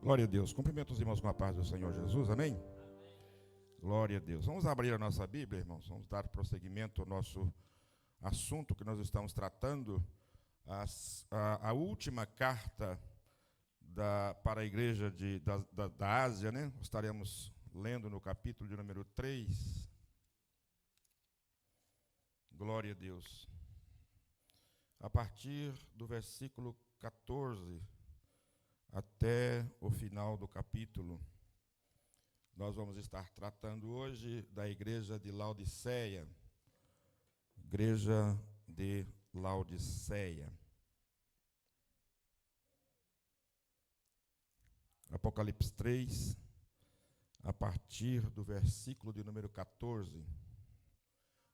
Glória a Deus. Cumprimento os irmãos com a paz do Senhor Jesus. Amém? Glória a Deus. Vamos abrir a nossa Bíblia, irmãos. Vamos dar prosseguimento ao nosso assunto que nós estamos tratando. A última carta para a igreja da Ásia, né? Estaremos lendo no capítulo de número 3. Glória a Deus. A partir do versículo 14 até o final do capítulo, nós vamos estar tratando hoje da igreja de Laodiceia. Igreja de Laodiceia. Apocalipse 3, a partir do versículo de número 14.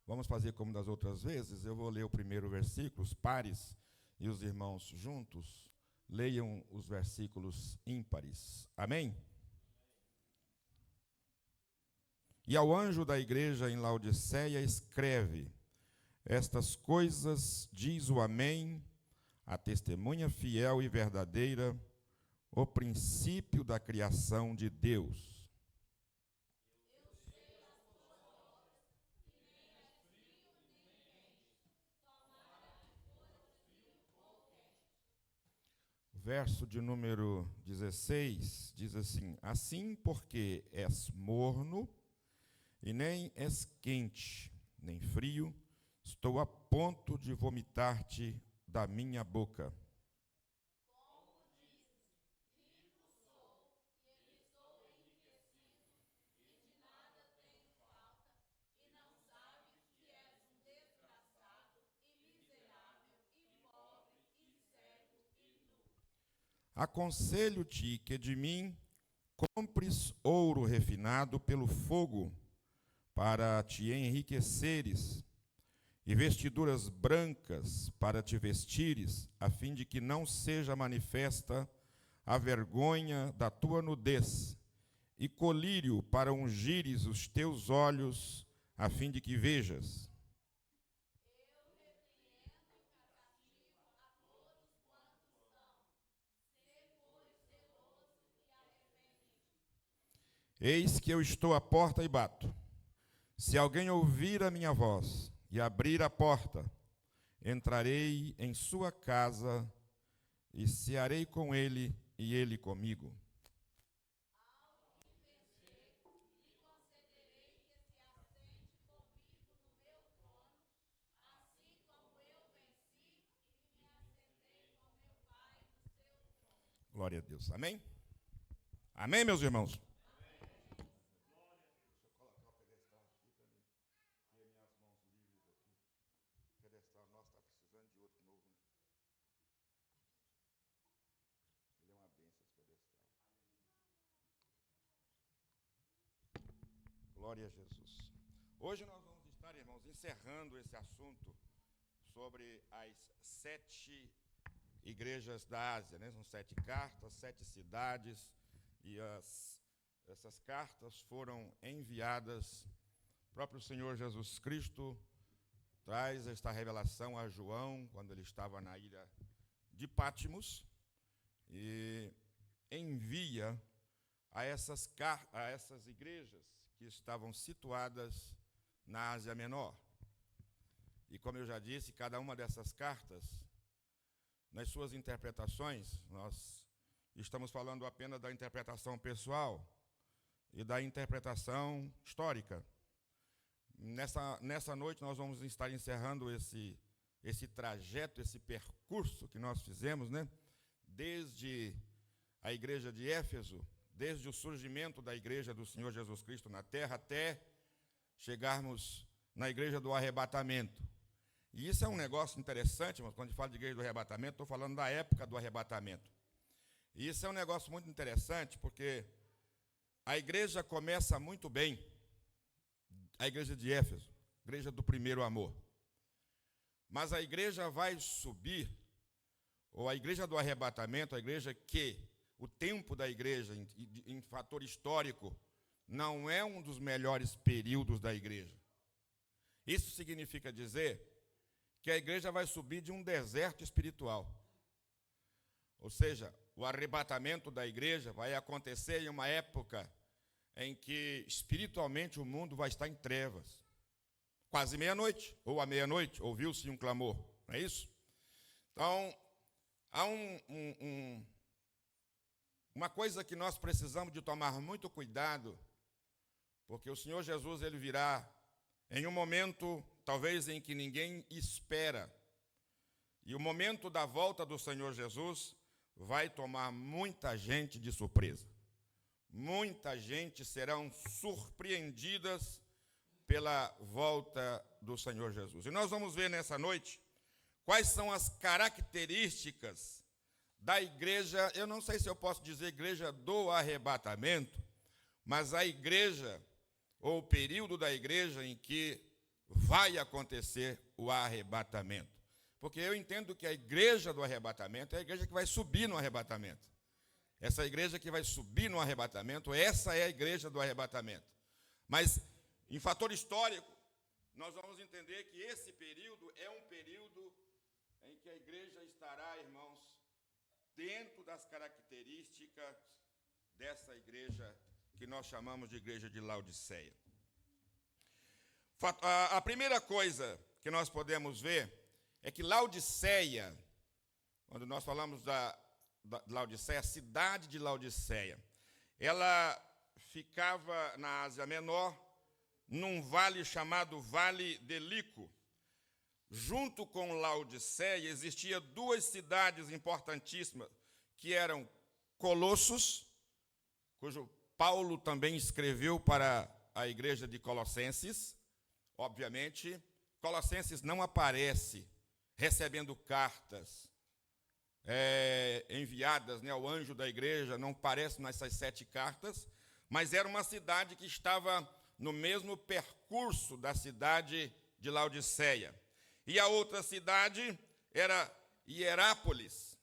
Vamos fazer como das outras vezes. Eu vou ler o primeiro versículo, os pares, e os irmãos juntos leiam os versículos ímpares. Amém? E ao anjo da igreja em Laodiceia escreve: estas coisas diz o Amém, a testemunha fiel e verdadeira, o princípio da criação de Deus. Verso de número 16 diz assim: assim porque és morno e nem és quente, nem frio, estou a ponto de vomitar-te da minha boca. Aconselho-te que de mim compres ouro refinado pelo fogo, para te enriqueceres, e vestiduras brancas para te vestires, a fim de que não seja manifesta a vergonha da tua nudez, e colírio para ungires os teus olhos, a fim de que vejas. Eis que eu estou à porta e bato. Se alguém ouvir a minha voz e abrir a porta, entrarei em sua casa e cearei com ele e ele comigo. Glória a Deus. Amém? Amém, meus irmãos? Glória a Jesus. Hoje nós vamos estar, irmãos, encerrando esse assunto sobre as 7 igrejas da Ásia, né? São 7 cartas, 7 cidades, e essas cartas foram enviadas. O próprio Senhor Jesus Cristo traz esta revelação a João, quando ele estava na ilha de Pátimos, e envia a essas igrejas que estavam situadas na Ásia Menor. E como eu já disse, cada uma dessas cartas, nas suas interpretações, nós estamos falando apenas da interpretação pessoal e da interpretação histórica. Nessa noite nós vamos estar encerrando esse trajeto, esse percurso que nós fizemos, né? Desde a igreja de Éfeso, desde o surgimento da igreja do Senhor Jesus Cristo na terra, até chegarmos na igreja do arrebatamento. E isso é um negócio interessante, mas quando a gente fala de igreja do arrebatamento, estou falando da época do arrebatamento. E isso é um negócio muito interessante, porque a igreja começa muito bem, a igreja de Éfeso, igreja do primeiro amor. Mas a igreja vai subir, ou a igreja do arrebatamento, a igreja que o tempo da igreja, em fator histórico, não é um dos melhores períodos da igreja. Isso significa dizer que a igreja vai subir de um deserto espiritual. Ou seja, o arrebatamento da igreja vai acontecer em uma época em que espiritualmente o mundo vai estar em trevas. Quase meia-noite, ou à meia-noite, ouviu-se um clamor, não é isso? Então, há uma coisa que nós precisamos de tomar muito cuidado, porque o Senhor Jesus ele virá em um momento, talvez, em que ninguém espera. E o momento da volta do Senhor Jesus vai tomar muita gente de surpresa. Muita gente serão surpreendidas pela volta do Senhor Jesus. E nós vamos ver nessa noite quais são as características da igreja, eu não sei se eu posso dizer igreja do arrebatamento, mas a igreja, ou o período da igreja em que vai acontecer o arrebatamento. Porque eu entendo que a igreja do arrebatamento é a igreja que vai subir no arrebatamento. Essa igreja que vai subir no arrebatamento, essa é a igreja do arrebatamento. Mas, em fator histórico, nós vamos entender que esse período é um período em que a igreja estará, irmãos, dentro das características dessa igreja que nós chamamos de igreja de Laodiceia. A primeira coisa que nós podemos ver é que Laodiceia, quando nós falamos da Laodiceia, a cidade de Laodiceia, ela ficava na Ásia Menor, num vale chamado Vale de Lico. Junto com Laodiceia, existiam duas cidades importantíssimas, que eram Colossos, cujo Paulo também escreveu para a igreja de Colossenses. Obviamente, Colossenses não aparece recebendo cartas enviadas, né, ao anjo da igreja, não aparece nessas 7 cartas, mas era uma cidade que estava no mesmo percurso da cidade de Laodiceia. E a outra cidade era Hierápolis.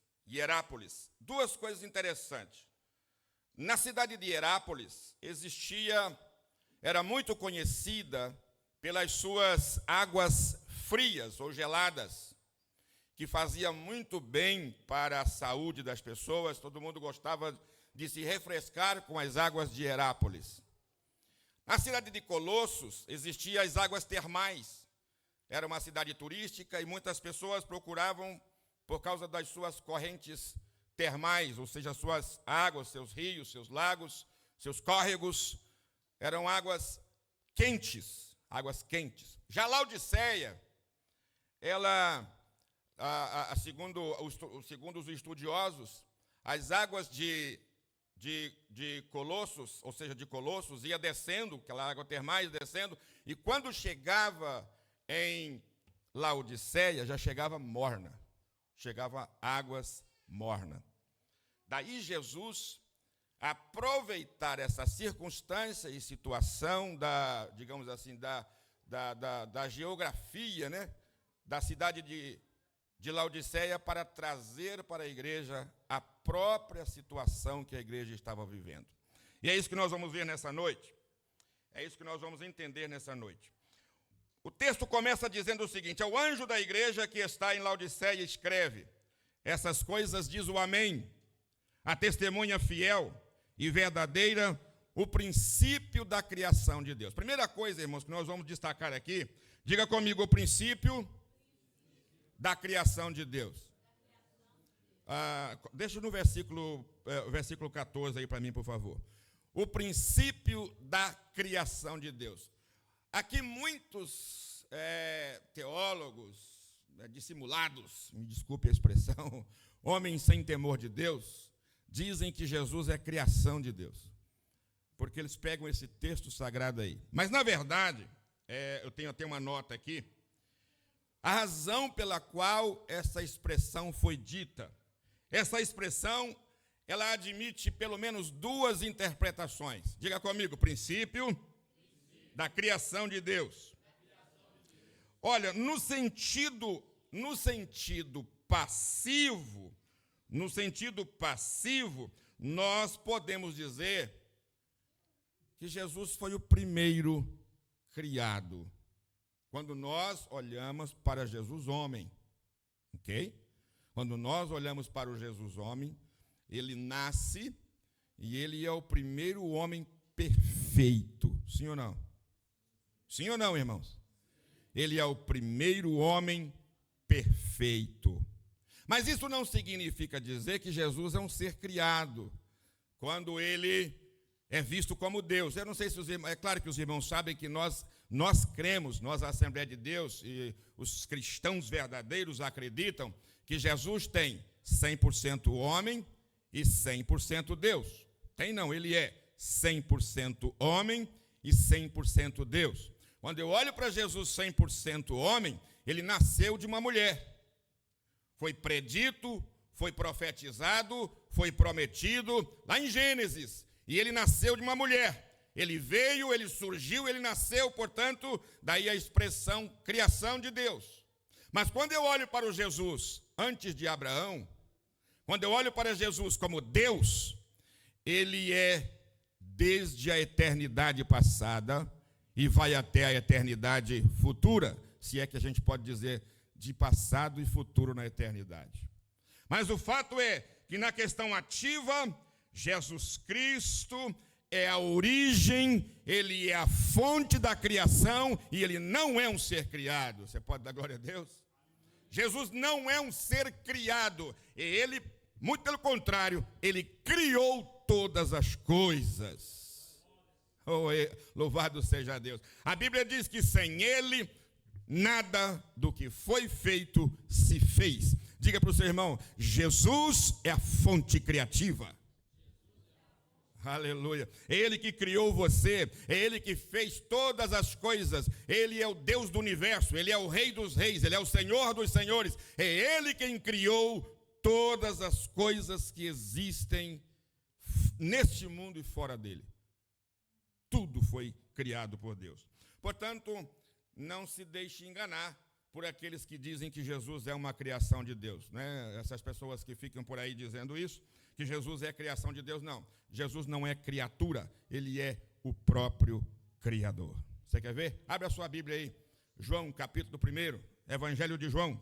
Duas coisas interessantes. Na cidade de Hierápolis era muito conhecida pelas suas águas frias ou geladas, que fazia muito bem para a saúde das pessoas. Todo mundo gostava de se refrescar com as águas de Hierápolis. Na cidade de Colossos existiam as águas termais. Era uma cidade turística e muitas pessoas procuravam por causa das suas correntes termais, ou seja, suas águas, seus rios, seus lagos, seus córregos, eram águas quentes. Já Laodiceia, ela, segundo os estudiosos, as águas de Colossos, ou seja, de Colossos, ia descendo, aquela água termais descendo, e quando chegava em Laodiceia, já chegava morna, chegava águas mornas. Daí Jesus aproveitar essa circunstância e situação digamos assim, da geografia, né, da cidade de Laodiceia, para trazer para a igreja a própria situação que a igreja estava vivendo. E é isso que nós vamos ver nessa noite. É isso que nós vamos entender nessa noite. O texto começa dizendo o seguinte: ao anjo da igreja que está em Laodiceia escreve: essas coisas diz o Amém, a testemunha fiel e verdadeira, o princípio da criação de Deus. Primeira coisa, irmãos, que nós vamos destacar aqui, diga comigo, o princípio da criação de Deus. Deixa no versículo 14 aí para mim, por favor. O princípio da criação de Deus. Aqui muitos teólogos, dissimulados, me desculpe a expressão, homens sem temor de Deus, dizem que Jesus é criação de Deus, porque eles pegam esse texto sagrado aí. Mas, na verdade, eu tenho até uma nota aqui, a razão pela qual essa expressão foi dita. Essa expressão, ela admite pelo menos duas interpretações. Diga comigo, princípio da criação de Deus. Olha, no sentido passivo, nós podemos dizer que Jesus foi o primeiro criado, quando nós olhamos para Jesus homem, ok? Quando nós olhamos para o Jesus homem, ele nasce e ele é o primeiro homem perfeito. Sim ou não? Sim ou não, irmãos? Ele é o primeiro homem perfeito. Mas isso não significa dizer que Jesus é um ser criado, quando ele é visto como Deus. Eu não sei se os irmãos, é claro que os irmãos sabem que nós cremos, nós, a Assembleia de Deus, e os cristãos verdadeiros acreditam que Jesus tem 100% homem e 100% Deus. Tem não, ele é 100% homem e 100% Deus. Quando eu olho para Jesus 100% homem, ele nasceu de uma mulher. Foi predito, foi profetizado, foi prometido, lá em Gênesis. E ele nasceu de uma mulher. Ele veio, ele surgiu, ele nasceu, portanto, daí a expressão criação de Deus. Mas quando eu olho para o Jesus antes de Abraão, quando eu olho para Jesus como Deus, ele é desde a eternidade passada e vai até a eternidade futura, se é que a gente pode dizer de passado e futuro na eternidade. Mas o fato é que na questão ativa, Jesus Cristo é a origem, ele é a fonte da criação e ele não é um ser criado. Você pode dar glória a Deus? Jesus não é um ser criado, ele, muito pelo contrário, ele criou todas as coisas. Oh, louvado seja Deus. A Bíblia diz que sem ele, nada do que foi feito se fez. Diga para o seu irmão, Jesus é a fonte criativa. Aleluia. É ele que criou você, é ele que fez todas as coisas, ele é o Deus do universo, ele é o Rei dos reis, ele é o Senhor dos senhores, é ele quem criou todas as coisas que existem neste mundo e fora dele. Tudo foi criado por Deus. Portanto, não se deixe enganar por aqueles que dizem que Jesus é uma criação de Deus, né? Essas pessoas que ficam por aí dizendo isso, que Jesus é criação de Deus, não. Jesus não é criatura, ele é o próprio Criador. Você quer ver? Abre a sua Bíblia aí, João, capítulo 1, Evangelho de João.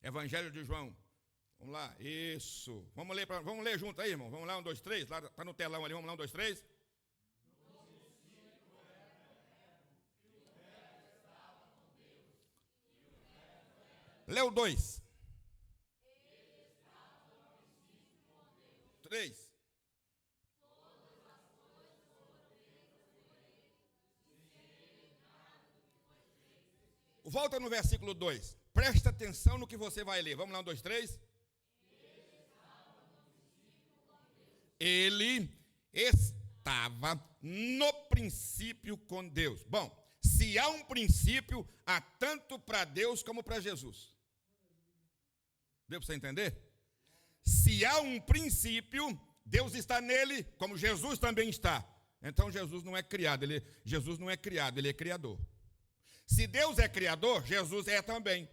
Evangelho de João. Vamos lá, isso. Vamos ler junto aí, irmão. Vamos lá, 1, 2, 3. Lá está no telão ali, vamos lá, 1, 2, 3. Lê o 2. 3. Volta no versículo 2. Presta atenção no que você vai ler. Vamos lá, 1, 2, 3. Ele estava no princípio com Deus. Bom, se há um princípio, há tanto para Deus como para Jesus. Deu para você entender? Se há um princípio, Deus está nele, como Jesus também está. Então Jesus não é criado, Jesus não é criado, ele é criador. Se Deus é criador, Jesus é também.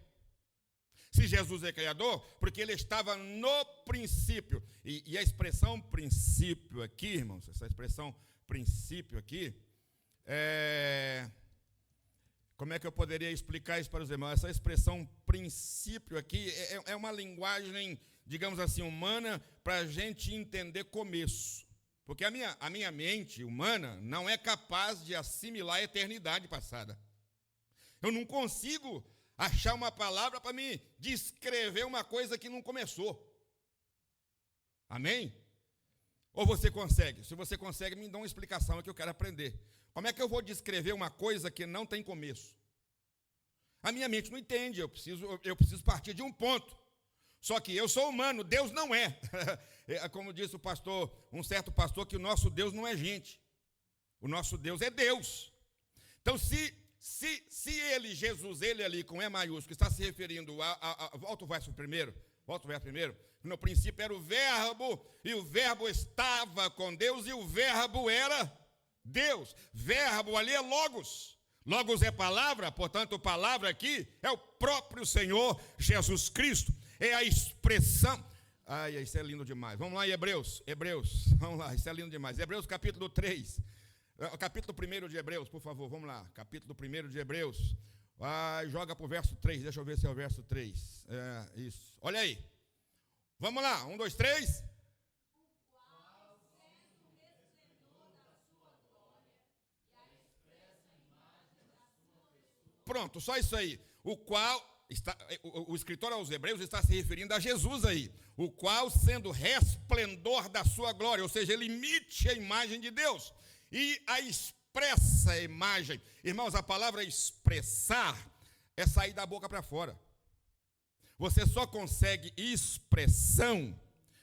Se Jesus é criador, porque ele estava no princípio. E a expressão princípio aqui, irmãos, essa expressão princípio aqui, como é que eu poderia explicar isso para os irmãos? Essa expressão princípio aqui é uma linguagem, digamos assim, humana, para a gente entender começo. Porque a minha mente humana não é capaz de assimilar a eternidade passada. Eu não consigo achar uma palavra para me descrever uma coisa que não começou. Amém? Ou você consegue? Se você consegue, me dá uma explicação, é que eu quero aprender. Como é que eu vou descrever uma coisa que não tem começo? A minha mente não entende, eu preciso partir de um ponto. Só que eu sou humano, Deus não é. Como disse o pastor, um certo pastor, que o nosso Deus não é gente. O nosso Deus é Deus. Então, se ele, Jesus, ele ali com E maiúsculo, está se referindo volta o verso primeiro, no princípio era o verbo, e o verbo estava com Deus, e o verbo era Deus. Verbo ali é logos. Logos é palavra, portanto, palavra aqui é o próprio Senhor Jesus Cristo. É a expressão. Ai, isso é lindo demais. Vamos lá em Hebreus, vamos lá, isso é lindo demais. Hebreus capítulo 3. Capítulo 1 de Hebreus, por favor, vamos lá. Capítulo 1 de Hebreus. Joga para o verso 3, deixa eu ver se é o verso 3. Isso. Olha aí. Vamos lá, 1, 2, 3. Pronto, só isso aí. O escritor aos Hebreus está se referindo a Jesus aí. O qual, sendo resplendor da sua glória, ou seja, ele imite a imagem de Deus. E a expressa imagem. Irmãos, a palavra expressar é sair da boca para fora. Você só consegue expressão.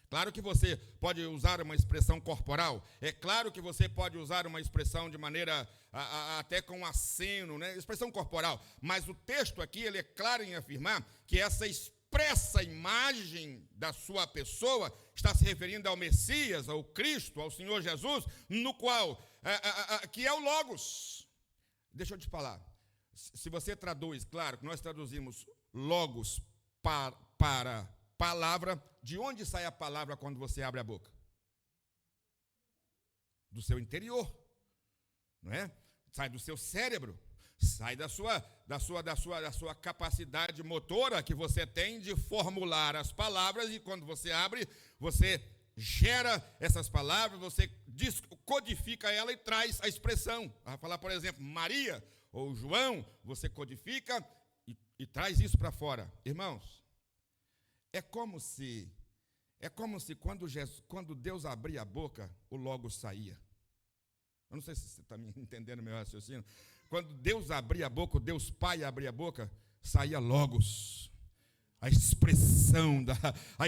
Claro que você pode usar uma expressão corporal. É claro que você pode usar uma expressão de maneira até com aceno, né? Expressão corporal. Mas o texto aqui, ele é claro em afirmar que essa expressa imagem da sua pessoa está se referindo ao Messias, ao Cristo, ao Senhor Jesus, no qual, que é o Logos. Deixa eu te falar. Se você traduz, claro que nós traduzimos Logos para palavra, de onde sai a palavra quando você abre a boca? Do seu interior, não é? Sai do seu cérebro, sai da sua capacidade motora que você tem de formular as palavras, e quando você abre, você gera essas palavras, você codifica ela e traz a expressão. A falar, por exemplo, Maria ou João, você codifica e traz isso para fora. Irmãos, é como se quando Deus abria a boca, o Logos saía. Eu não sei se você está me entendendo meu raciocínio. Quando Deus abria a boca, o Deus Pai abria a boca, saía Logos. A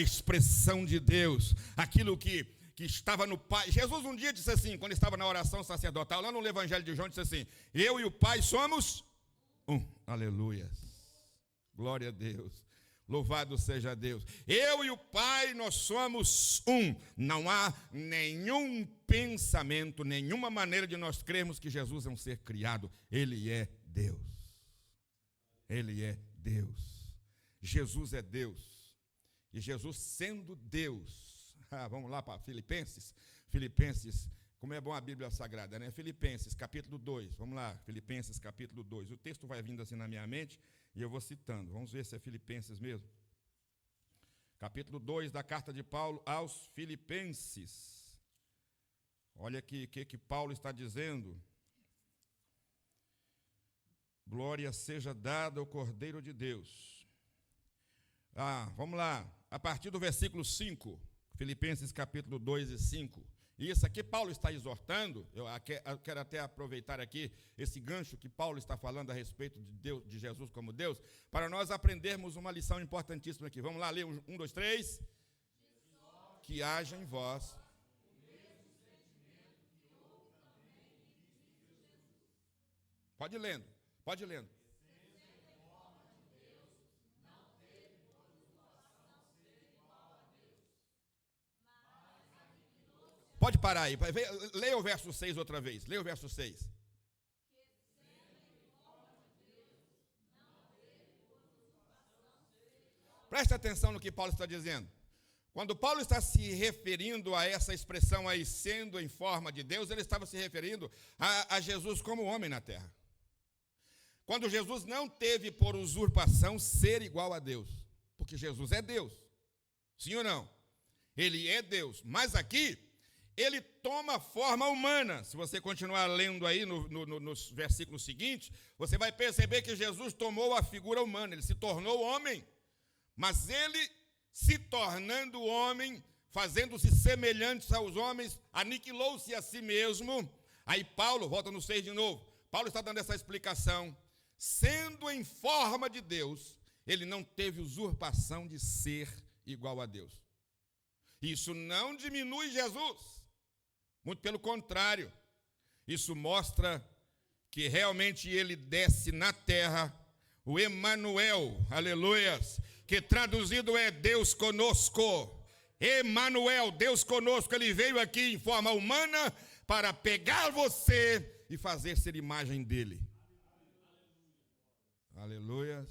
expressão de Deus, aquilo que estava no Pai. Jesus um dia disse assim, quando estava na oração sacerdotal, lá no Evangelho de João, disse assim: eu e o Pai somos um. Aleluia. Glória a Deus. Louvado seja Deus. Eu e o Pai, nós somos um. Não há nenhum pensamento, nenhuma maneira de nós crermos que Jesus é um ser criado. Ele é Deus. Ele é Deus. Jesus é Deus. E Jesus sendo Deus. Vamos lá para Filipenses. Filipenses, como é bom a Bíblia Sagrada, né? Filipenses, capítulo 2. Vamos lá, Filipenses, capítulo 2. O texto vai vindo assim na minha mente e eu vou citando. Vamos ver se é Filipenses mesmo. Capítulo 2 da carta de Paulo aos Filipenses. Olha aqui o que Paulo está dizendo. Glória seja dada ao Cordeiro de Deus. Vamos lá. A partir do versículo 5. Filipenses capítulo 2 e 5. E isso aqui Paulo está exortando. Eu quero até aproveitar aqui esse gancho que Paulo está falando a respeito de Deus, de Jesus como Deus, para nós aprendermos uma lição importantíssima aqui. Vamos lá, ler 1, 2, 3. Que haja em vós. Pode ir lendo, pode ir lendo. Pode parar aí. Leia o verso 6 outra vez. Leia o verso 6. Preste atenção no que Paulo está dizendo. Quando Paulo está se referindo a essa expressão aí, sendo em forma de Deus, ele estava se referindo a Jesus como homem na terra. Quando Jesus não teve por usurpação ser igual a Deus. Porque Jesus é Deus. Sim ou não? Ele é Deus. Mas aqui ele toma forma humana. Se você continuar lendo aí nos versículos seguintes, você vai perceber que Jesus tomou a figura humana, ele se tornou homem. Mas ele, se tornando homem, fazendo-se semelhante aos homens, aniquilou-se a si mesmo. Aí Paulo, volta no 6 de novo, Paulo está dando essa explicação. Sendo em forma de Deus, ele não teve usurpação de ser igual a Deus. Isso não diminui Jesus. Muito pelo contrário, isso mostra que realmente ele desce na terra, o Emanuel, aleluias, que traduzido é Deus conosco. Emanuel, Deus conosco, ele veio aqui em forma humana para pegar você e fazer ser imagem dele. Aleluias.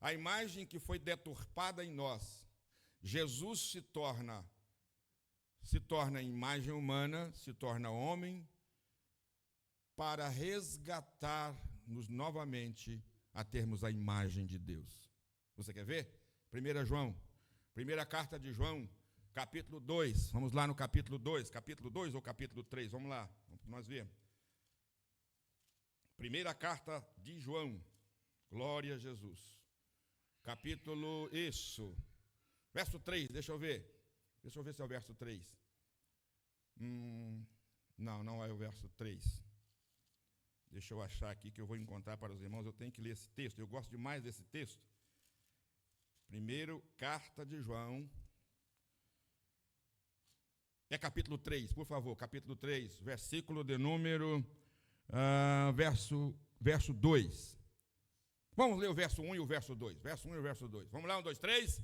A imagem que foi deturpada em nós, Jesus se torna imagem humana, se torna homem, para resgatar-nos novamente a termos a imagem de Deus. Você quer ver? 1 João, primeira carta de João, capítulo 2. Vamos lá no capítulo 2 ou capítulo 3, vamos lá, nós vemos. Primeira carta de João, glória a Jesus. Capítulo, isso, verso 3, deixa eu ver se é o verso 3. Não é o verso 3. Deixa eu achar aqui que eu vou encontrar para os irmãos, eu tenho que ler esse texto, eu gosto demais desse texto. Primeiro, carta de João, é capítulo 3, por favor, capítulo 3, versículo de número, verso 2. Vamos ler o verso 1 e o verso 2, verso 1 e o verso 2. Vamos lá, 1, 2, 3.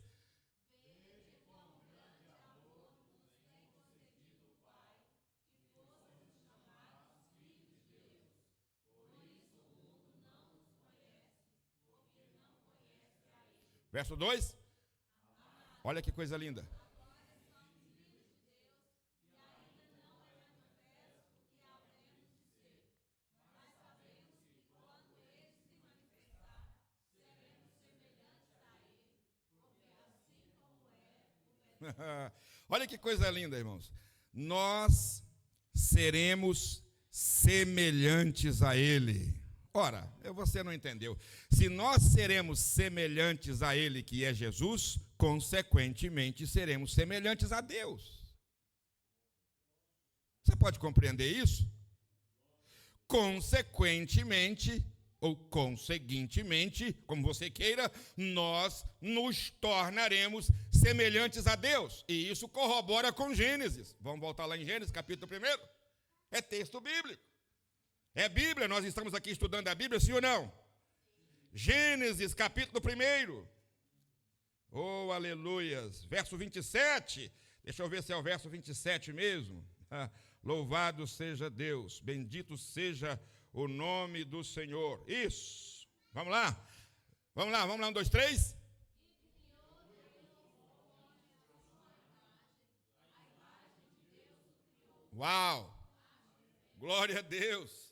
Verso 2. Olha que coisa linda. Olha que coisa linda, irmãos. Nós seremos semelhantes a Ele. Ora, você não entendeu. Se nós seremos semelhantes a Ele, que é Jesus, consequentemente seremos semelhantes a Deus. Você pode compreender isso? Consequentemente, ou conseguintemente, como você queira, nós nos tornaremos semelhantes a Deus. E isso corrobora com Gênesis. Vamos voltar lá em Gênesis, capítulo 1. É texto bíblico. É Bíblia, nós estamos aqui estudando a Bíblia, sim ou não? Gênesis, capítulo 1. Oh, aleluias. Verso 27. Deixa eu ver se é o verso 27 mesmo. Louvado seja Deus, bendito seja o nome do Senhor. Isso. Vamos lá. 1, 2, 3. Uau. Glória a Deus.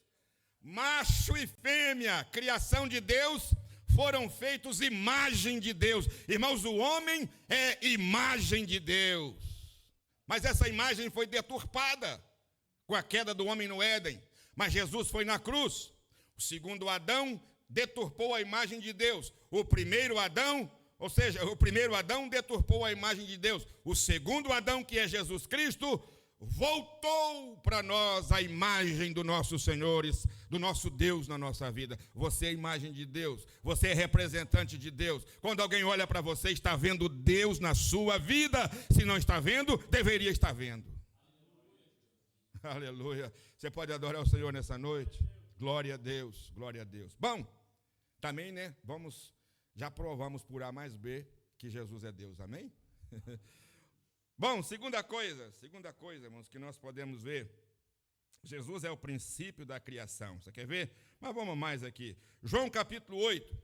Macho e fêmea, criação de Deus, foram feitos imagem de Deus. Irmãos, o homem é imagem de Deus. Mas essa imagem foi deturpada com a queda do homem no Éden. Mas Jesus foi na cruz. O segundo Adão deturpou a imagem de Deus. O primeiro Adão deturpou a imagem de Deus. O segundo Adão, que é Jesus Cristo, voltou para nós a imagem do nosso Senhor, do nosso Deus na nossa vida. Você é a imagem de Deus, você é representante de Deus. Quando alguém olha para você, está vendo Deus na sua vida. Se não está vendo, deveria estar vendo. Aleluia. Você pode adorar o Senhor nessa noite? Glória a Deus, glória a Deus. Bom, também, né, já provamos por A mais B que Jesus é Deus, amém? Bom, segunda coisa, irmãos, que nós podemos ver, Jesus é o princípio da criação. Você quer ver? Mas vamos mais aqui. João capítulo 8,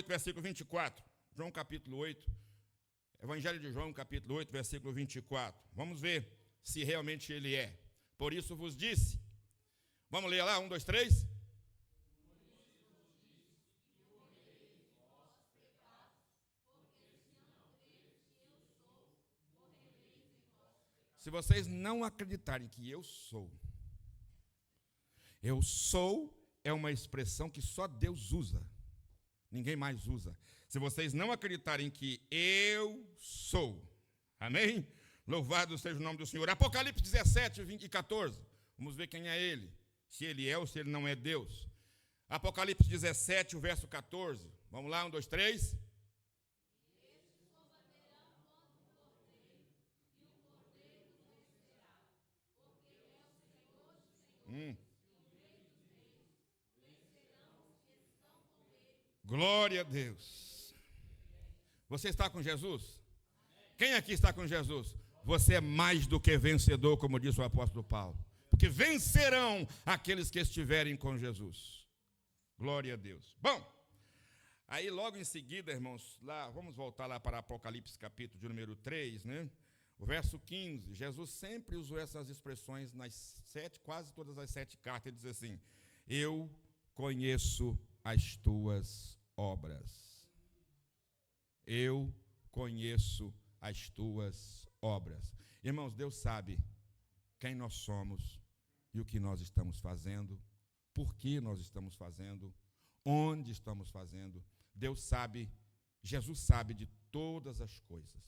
versículo 24. João capítulo 8, Evangelho de João capítulo 8, versículo 24. Vamos ver se realmente ele é. Por isso vos disse. Vamos ler lá, 1, 2, 3. Se vocês não acreditarem que eu sou é uma expressão que só Deus usa, ninguém mais usa. Se vocês não acreditarem que eu sou, amém? Louvado seja o nome do Senhor. Apocalipse 17, 20 e 14, vamos ver quem é ele, se ele é ou se ele não é Deus. Apocalipse 17, o verso 14, vamos lá, 1, 2, 3. Glória a Deus. Você está com Jesus? Quem aqui está com Jesus? Você é mais do que vencedor, como disse o apóstolo Paulo. Porque vencerão aqueles que estiverem com Jesus. Glória a Deus. Bom, aí logo em seguida, irmãos, vamos voltar lá para Apocalipse capítulo de número 3, né? O verso 15, Jesus sempre usou essas expressões quase todas as 7 cartas. Ele diz assim: eu conheço as tuas obras. Eu conheço as tuas obras. Irmãos, Deus sabe quem nós somos e o que nós estamos fazendo, por que nós estamos fazendo, onde estamos fazendo. Deus sabe, Jesus sabe de todas as coisas.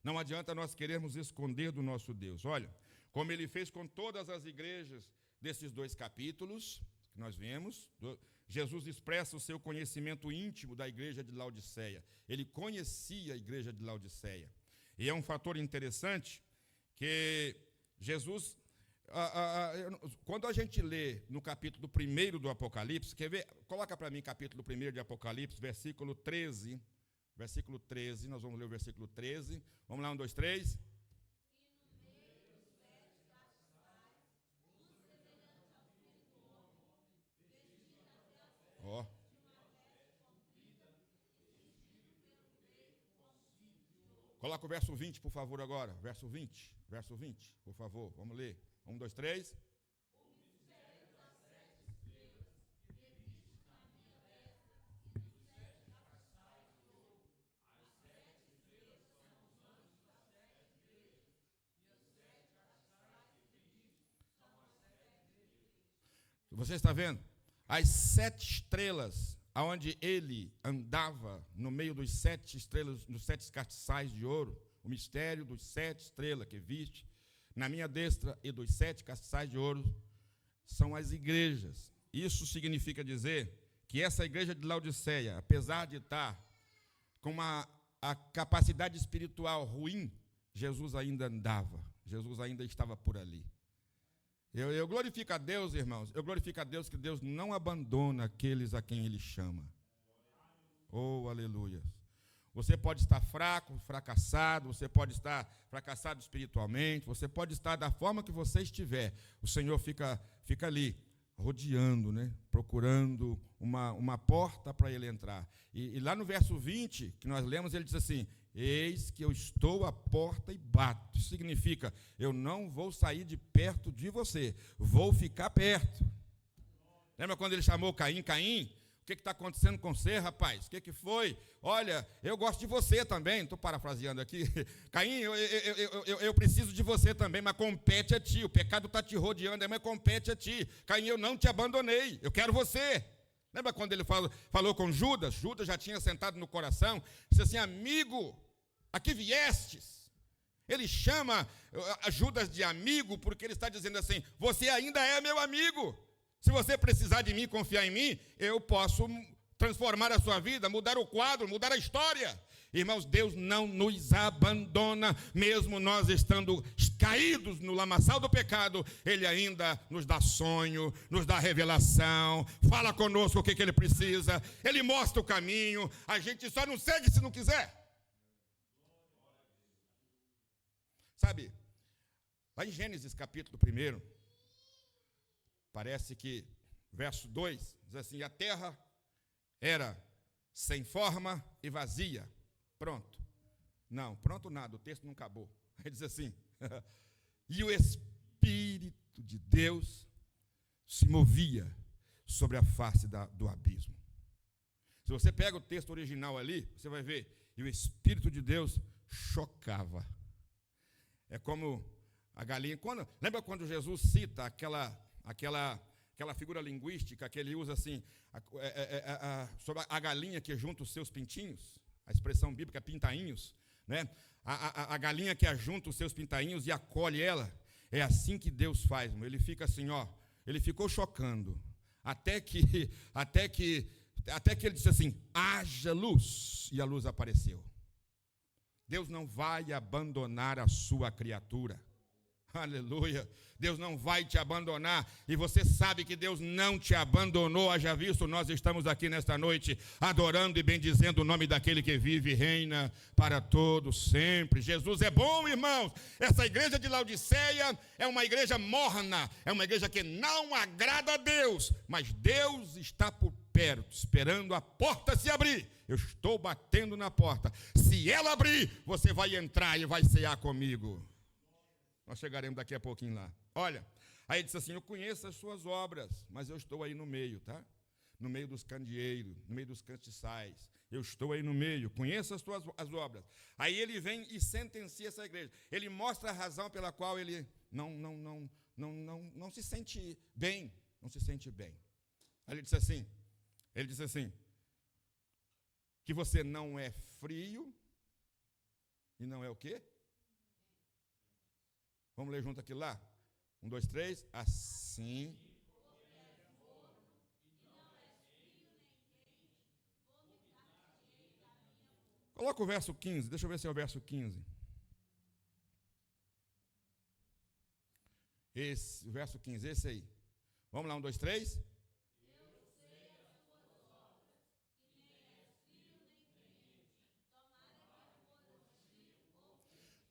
Não adianta nós querermos esconder do nosso Deus. Olha, como ele fez com todas as igrejas desses 2 capítulos que nós vemos, Jesus expressa o seu conhecimento íntimo da igreja de Laodiceia. Ele conhecia a igreja de Laodiceia. E é um fator interessante que Jesus, quando a gente lê no capítulo 1 do Apocalipse, quer ver? Coloca para mim capítulo 1 de Apocalipse, versículo 13. Versículo 13, nós vamos ler o versículo 13. Vamos lá, 1, 2, 3. Ó. Coloca o verso 20, por favor, agora. Verso 20, por favor. Vamos ler. 1, 2, 3. Você está vendo? As 7 estrelas, aonde ele andava no meio dos 7 estrelas, dos 7 castiçais de ouro, o mistério dos 7 estrelas que viste na minha destra e dos 7 castiçais de ouro, são as igrejas. Isso significa dizer que essa igreja de Laodiceia, apesar de estar com a capacidade espiritual ruim, Jesus ainda andava, Jesus ainda estava por ali. Eu glorifico a Deus, irmãos, eu glorifico a Deus que Deus não abandona aqueles a quem Ele chama. Oh, aleluia. Você pode estar fraco, fracassado, você pode estar fracassado espiritualmente, você pode estar da forma que você estiver. O Senhor fica ali, rodeando, né? Procurando uma porta para Ele entrar. E lá no verso 20, que nós lemos, ele diz assim: eis que eu estou à porta e bato. Isso significa, eu não vou sair de perto de você, vou ficar perto. Lembra quando ele chamou Caim? Caim, o que está acontecendo com você, rapaz? O que foi? Olha, eu gosto de você também, estou parafraseando aqui. Caim, eu preciso de você também, mas compete a ti. O pecado está te rodeando, mas compete a ti. Caim, eu não te abandonei, eu quero você. Lembra quando ele falou com Judas? Judas já tinha sentado no coração, disse assim: amigo, aqui viestes. Ele chama Judas de amigo porque ele está dizendo assim: você ainda é meu amigo. Se você precisar de mim, confiar em mim, eu posso transformar a sua vida, mudar o quadro, mudar a história. Irmãos, Deus não nos abandona, mesmo nós estando caídos no lamaçal do pecado, Ele ainda nos dá sonho, nos dá revelação, fala conosco o que Ele precisa, Ele mostra o caminho, a gente só não segue se não quiser. Sabe, lá em Gênesis capítulo 1, parece que verso 2, diz assim: a terra era sem forma e vazia. Pronto. Não, pronto nada, o texto não acabou. Ele diz assim: e o Espírito de Deus se movia sobre a face do abismo. Se você pega o texto original ali, você vai ver, e o Espírito de Deus chocava. É como a galinha. Lembra quando Jesus cita aquela figura linguística que ele usa assim, sobre a galinha que junta os seus pintinhos? A expressão bíblica, pintainhos, né? A galinha que ajunta os seus pintainhos e acolhe ela. É assim que Deus faz, irmão. Ele fica assim, ó. Ele ficou chocando. Até que ele disse assim: haja luz. E a luz apareceu. Deus não vai abandonar a sua criatura. Aleluia. Deus não vai te abandonar. E você sabe que Deus não te abandonou. Haja visto, nós estamos aqui nesta noite adorando e bendizendo o nome daquele que vive e reina para todos sempre. Jesus é bom, irmãos. Essa igreja de Laodiceia é uma igreja morna, é uma igreja que não agrada a Deus, mas Deus está por perto, esperando a porta se abrir. Eu estou batendo na porta. Se ela abrir, você vai entrar e vai cear comigo. Nós chegaremos daqui a pouquinho lá. Olha, aí ele disse assim: eu conheço as suas obras, mas eu estou aí no meio, tá? no meio dos candeeiros, no meio dos castiçais. Eu estou aí no meio, conheço as obras. Aí ele vem e sentencia essa igreja. Ele mostra a razão pela qual ele não se sente bem. Não se sente bem. Aí ele diz assim, que você não é frio e não é o quê? Vamos ler junto aqui lá? 1, 2, 3. Assim. Coloca o verso 15, deixa eu ver se é o verso 15. O verso 15, esse aí. Vamos lá, 1, 2, 3.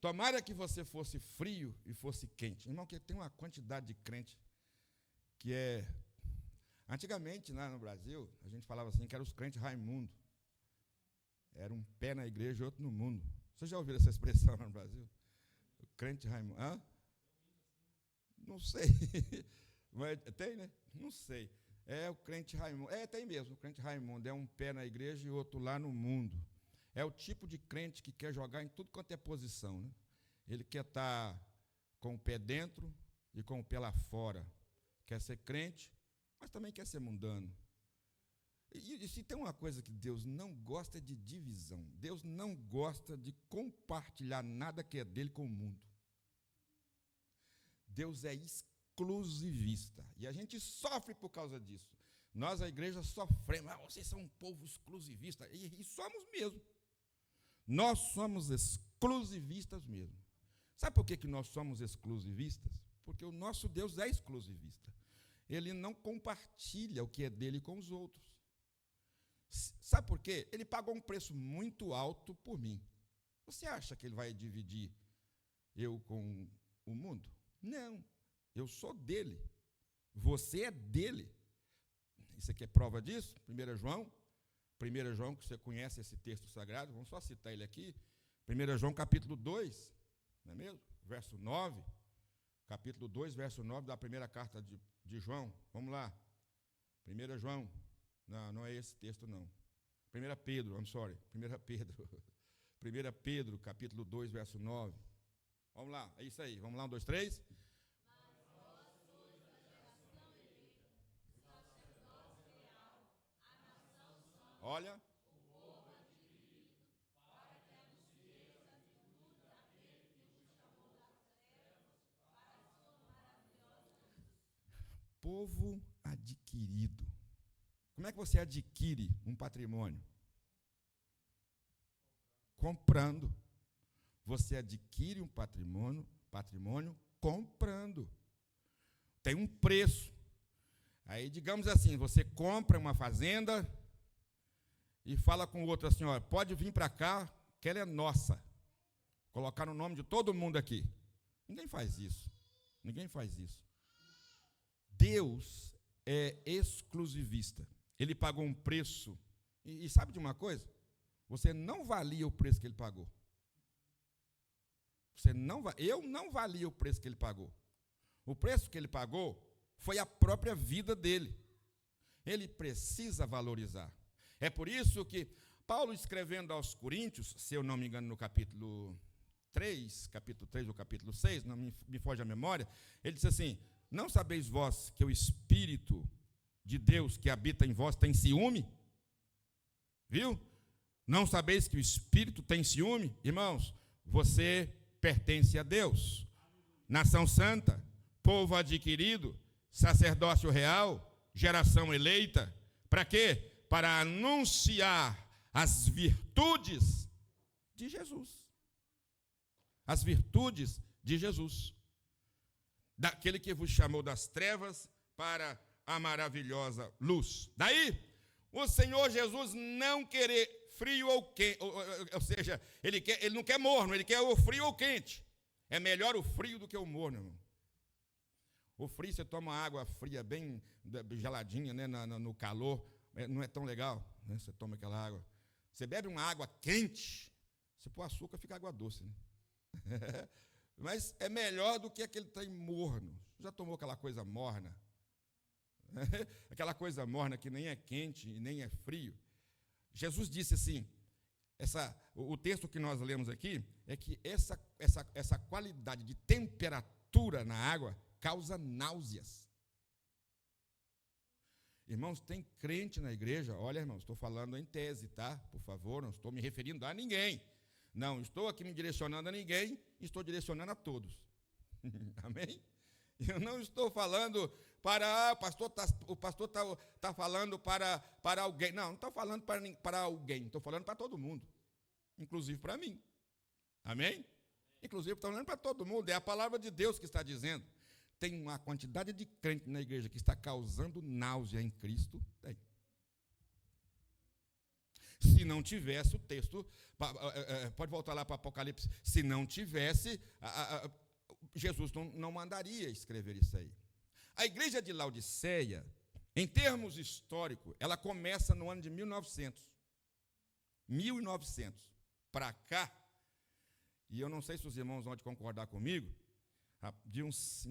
Tomara que você fosse frio e fosse quente. Irmão, que tem uma quantidade de crente que é... Antigamente, lá no Brasil, a gente falava assim, que eram os crentes Raimundo. Era um pé na igreja e outro no mundo. Vocês já ouviram essa expressão lá no Brasil? O crente Raimundo. Hã? Não sei. Mas tem, né? Não sei. É o crente Raimundo. É, tem mesmo. O crente Raimundo é um pé na igreja e outro lá no mundo. É o tipo de crente que quer jogar em tudo quanto é posição, né? Ele quer estar com o pé dentro e com o pé lá fora. Quer ser crente, mas também quer ser mundano. E se tem uma coisa que Deus não gosta, é de divisão. Deus não gosta de compartilhar nada que é dele com o mundo. Deus é exclusivista. E a gente sofre por causa disso. Nós, a igreja, sofremos. Vocês são um povo exclusivista. E somos mesmo. Nós somos exclusivistas mesmo. Sabe por que nós somos exclusivistas? Porque o nosso Deus é exclusivista. Ele não compartilha o que é dele com os outros. Sabe por quê? Ele pagou um preço muito alto por mim. Você acha que ele vai dividir eu com o mundo? Não. Eu sou dele. Você é dele. Isso aqui é prova disso? 1 João, que você conhece esse texto sagrado, vamos só citar ele aqui. 1 João, capítulo 2, não é mesmo? Verso 9. Capítulo 2, verso 9 da primeira carta de João. Vamos lá. 1 João. Não é esse texto, não. 1 Pedro, 1 Pedro. 1 Pedro, capítulo 2, verso 9. Vamos lá, é isso aí. Vamos lá, 1, 2, 3. Olha. Povo adquirido. Como é que você adquire um patrimônio? Comprando. Você adquire um patrimônio comprando. Tem um preço. Aí, digamos assim, você compra uma fazenda e fala com o outro assim, ó, pode vir para cá, que ela é nossa. Colocar o nome de todo mundo aqui. Ninguém faz isso. Ninguém faz isso. Deus é exclusivista. Ele pagou um preço. E sabe de uma coisa? Você não valia o preço que ele pagou. Eu não valia o preço que ele pagou. O preço que ele pagou foi a própria vida dele. Ele precisa valorizar. É por isso que Paulo, escrevendo aos Coríntios, se eu não me engano, no capítulo 3 ou capítulo 6, não me foge a memória, ele disse assim, não sabeis vós que o Espírito de Deus que habita em vós tem ciúme? Viu? Não sabeis que o Espírito tem ciúme? Irmãos, você pertence a Deus. Nação santa, povo adquirido, sacerdócio real, geração eleita. Para quê? Para anunciar as virtudes de Jesus. As virtudes de Jesus. Daquele que vos chamou das trevas para a maravilhosa luz. Daí, o Senhor Jesus não querer frio ou quente, ou seja, ele não quer morno, ele quer o frio ou quente. É melhor o frio do que o morno, irmão. O frio, você toma água fria, bem geladinha, né, no calor, não é tão legal, né? Você toma aquela água. Você bebe uma água quente, se pôr açúcar, fica água doce, né? Mas é melhor do que aquele trem morno. Já tomou aquela coisa morna? Aquela coisa morna que nem é quente e nem é frio. Jesus disse assim, o texto que nós lemos aqui, é que essa qualidade de temperatura na água causa náuseas. Irmãos, tem crente na igreja, olha, irmãos, estou falando em tese, tá? Por favor, não estou me referindo a ninguém. Não estou aqui me direcionando a ninguém, estou direcionando a todos. Amém? Eu não estou falando para, o pastor está falando para alguém. Não estou falando para alguém, estou falando para todo mundo, inclusive para mim. Amém? Inclusive, estou falando para todo mundo, é a palavra de Deus que está dizendo. Tem uma quantidade de crente na igreja que está causando náusea em Cristo? Tem. Se não tivesse o texto, pode voltar lá para Apocalipse, se não tivesse, Jesus não mandaria escrever isso aí. A igreja de Laodiceia, em termos históricos, ela começa no ano de 1900. 1900 para cá, e eu não sei se os irmãos vão concordar comigo, de uns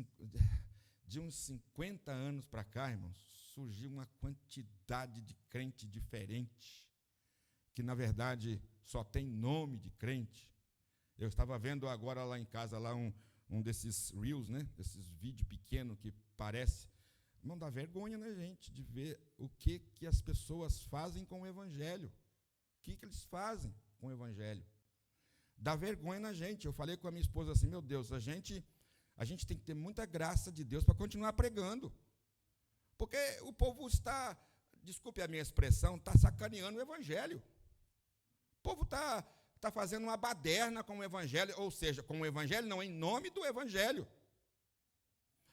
50 anos para cá, irmãos, surgiu uma quantidade de crente diferente, que na verdade só tem nome de crente. Eu estava vendo agora lá em casa lá um desses reels, né? Desses vídeos pequenos que parece, não dá vergonha na gente de ver o que as pessoas fazem com o evangelho. O que eles fazem com o evangelho? Dá vergonha na gente. Eu falei com a minha esposa assim, meu Deus, a gente tem que ter muita graça de Deus para continuar pregando. Porque o povo está, desculpe a minha expressão, está sacaneando o evangelho. O povo está fazendo uma baderna com o evangelho, ou seja, com o evangelho não, em nome do evangelho.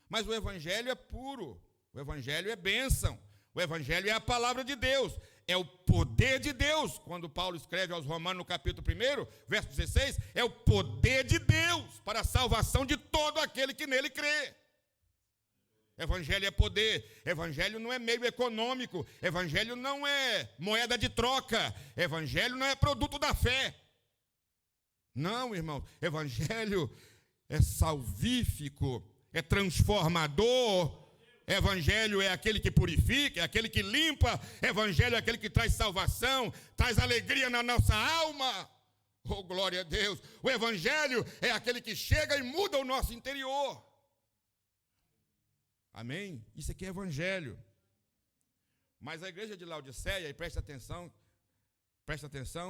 Mas o evangelho é puro, o evangelho é bênção, o evangelho é a palavra de Deus, é o poder de Deus. Quando Paulo escreve aos Romanos no capítulo 1, verso 16, é o poder de Deus para a salvação de todo aquele que nele crê. Evangelho é poder, evangelho não é meio econômico, evangelho não é moeda de troca, evangelho não é produto da fé. Não, irmão, evangelho é salvífico, é transformador, evangelho é aquele que purifica, é aquele que limpa, evangelho é aquele que traz salvação, traz alegria na nossa alma. Oh, glória a Deus! O evangelho é aquele que chega e muda o nosso interior. Amém? Isso aqui é evangelho. Mas a igreja de Laodiceia, e preste atenção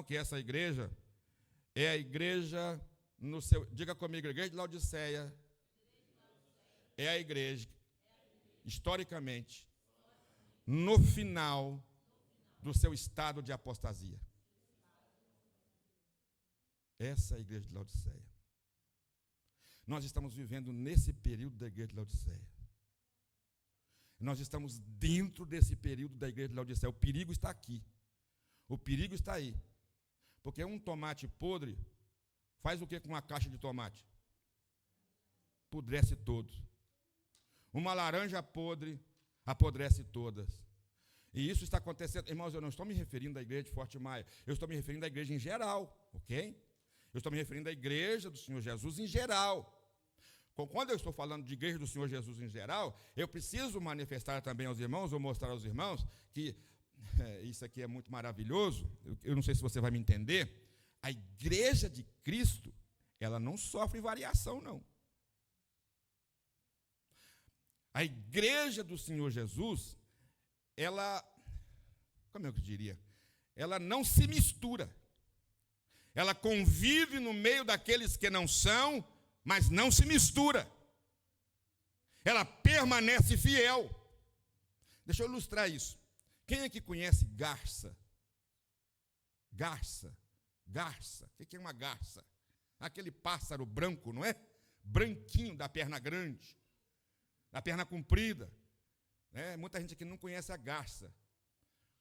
que essa igreja é a igreja no seu, diga comigo, a igreja de Laodiceia é a igreja, historicamente, no final do seu estado de apostasia. Essa é a igreja de Laodiceia. Nós estamos vivendo nesse período da igreja de Laodiceia. Nós estamos dentro desse período da igreja de Laodiceia. O perigo está aqui. O perigo está aí. Porque um tomate podre faz o que com uma caixa de tomate? Pudrece todos. Uma laranja podre apodrece todas. E isso está acontecendo. Irmãos, eu não estou me referindo à igreja de Forte Maio. Eu estou me referindo à igreja em geral. Ok? Eu estou me referindo à igreja do Senhor Jesus em geral. Quando eu estou falando de igreja do Senhor Jesus em geral, eu preciso manifestar também aos irmãos, ou mostrar aos irmãos, que isso aqui é muito maravilhoso, eu não sei se você vai me entender, a igreja de Cristo, ela não sofre variação, não. A igreja do Senhor Jesus, ela, como eu diria, ela não se mistura. Ela convive no meio daqueles que não são, mas não se mistura. Ela permanece fiel. Deixa eu ilustrar isso. Quem é que conhece garça? Garça. O que é uma garça? Aquele pássaro branco, não é? Branquinho, da perna grande, da perna comprida. Muita gente aqui não conhece a garça.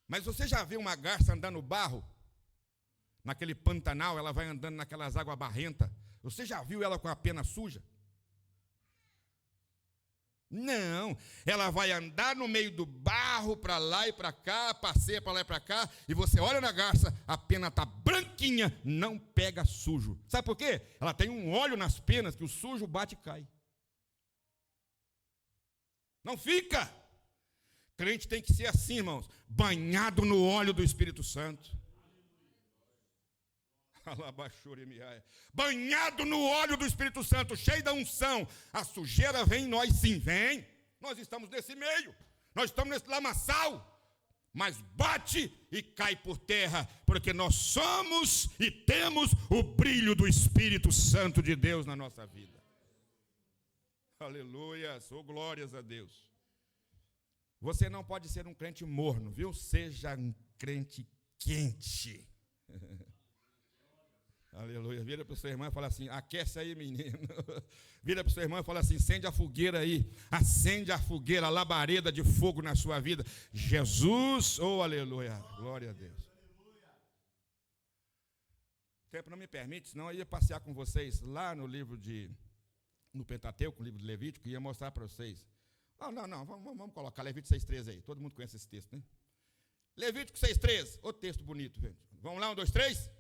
Mas você já viu uma garça andar no barro? Naquele pantanal, ela vai andando naquelas águas barrentas. Você já viu ela com a pena suja? Não, ela vai andar no meio do barro, para lá e para cá, passeia para lá e para cá, e você olha na garça, a pena está branquinha, não pega sujo. Sabe por quê? Ela tem um óleo nas penas que o sujo bate e cai. Não fica. Crente tem que ser assim, irmãos, banhado no óleo do Espírito Santo. Banhado no óleo do Espírito Santo, cheio da unção. A sujeira vem em nós, sim, vem. Nós estamos nesse meio, nós estamos nesse lamaçal. Mas bate e cai por terra, porque nós somos e temos o brilho do Espírito Santo de Deus na nossa vida. Aleluia, oh glórias a Deus. Você não pode ser um crente morno, viu? Seja um crente quente. Aleluia. Vira para o seu irmão e fala assim: aquece aí, menino. Vira para o seu irmão e fala assim: acende a fogueira aí. Acende a fogueira, a labareda de fogo na sua vida. Jesus, oh aleluia. Glória a Deus. O tempo não me permite, senão eu ia passear com vocês lá no livro no Pentateuco, no livro de Levítico, e ia mostrar para vocês. Não, vamos colocar Levítico 6,13 aí. Todo mundo conhece esse texto, né? Levítico 6,13. Outro texto bonito, gente. Vamos lá, 1, 2, 3.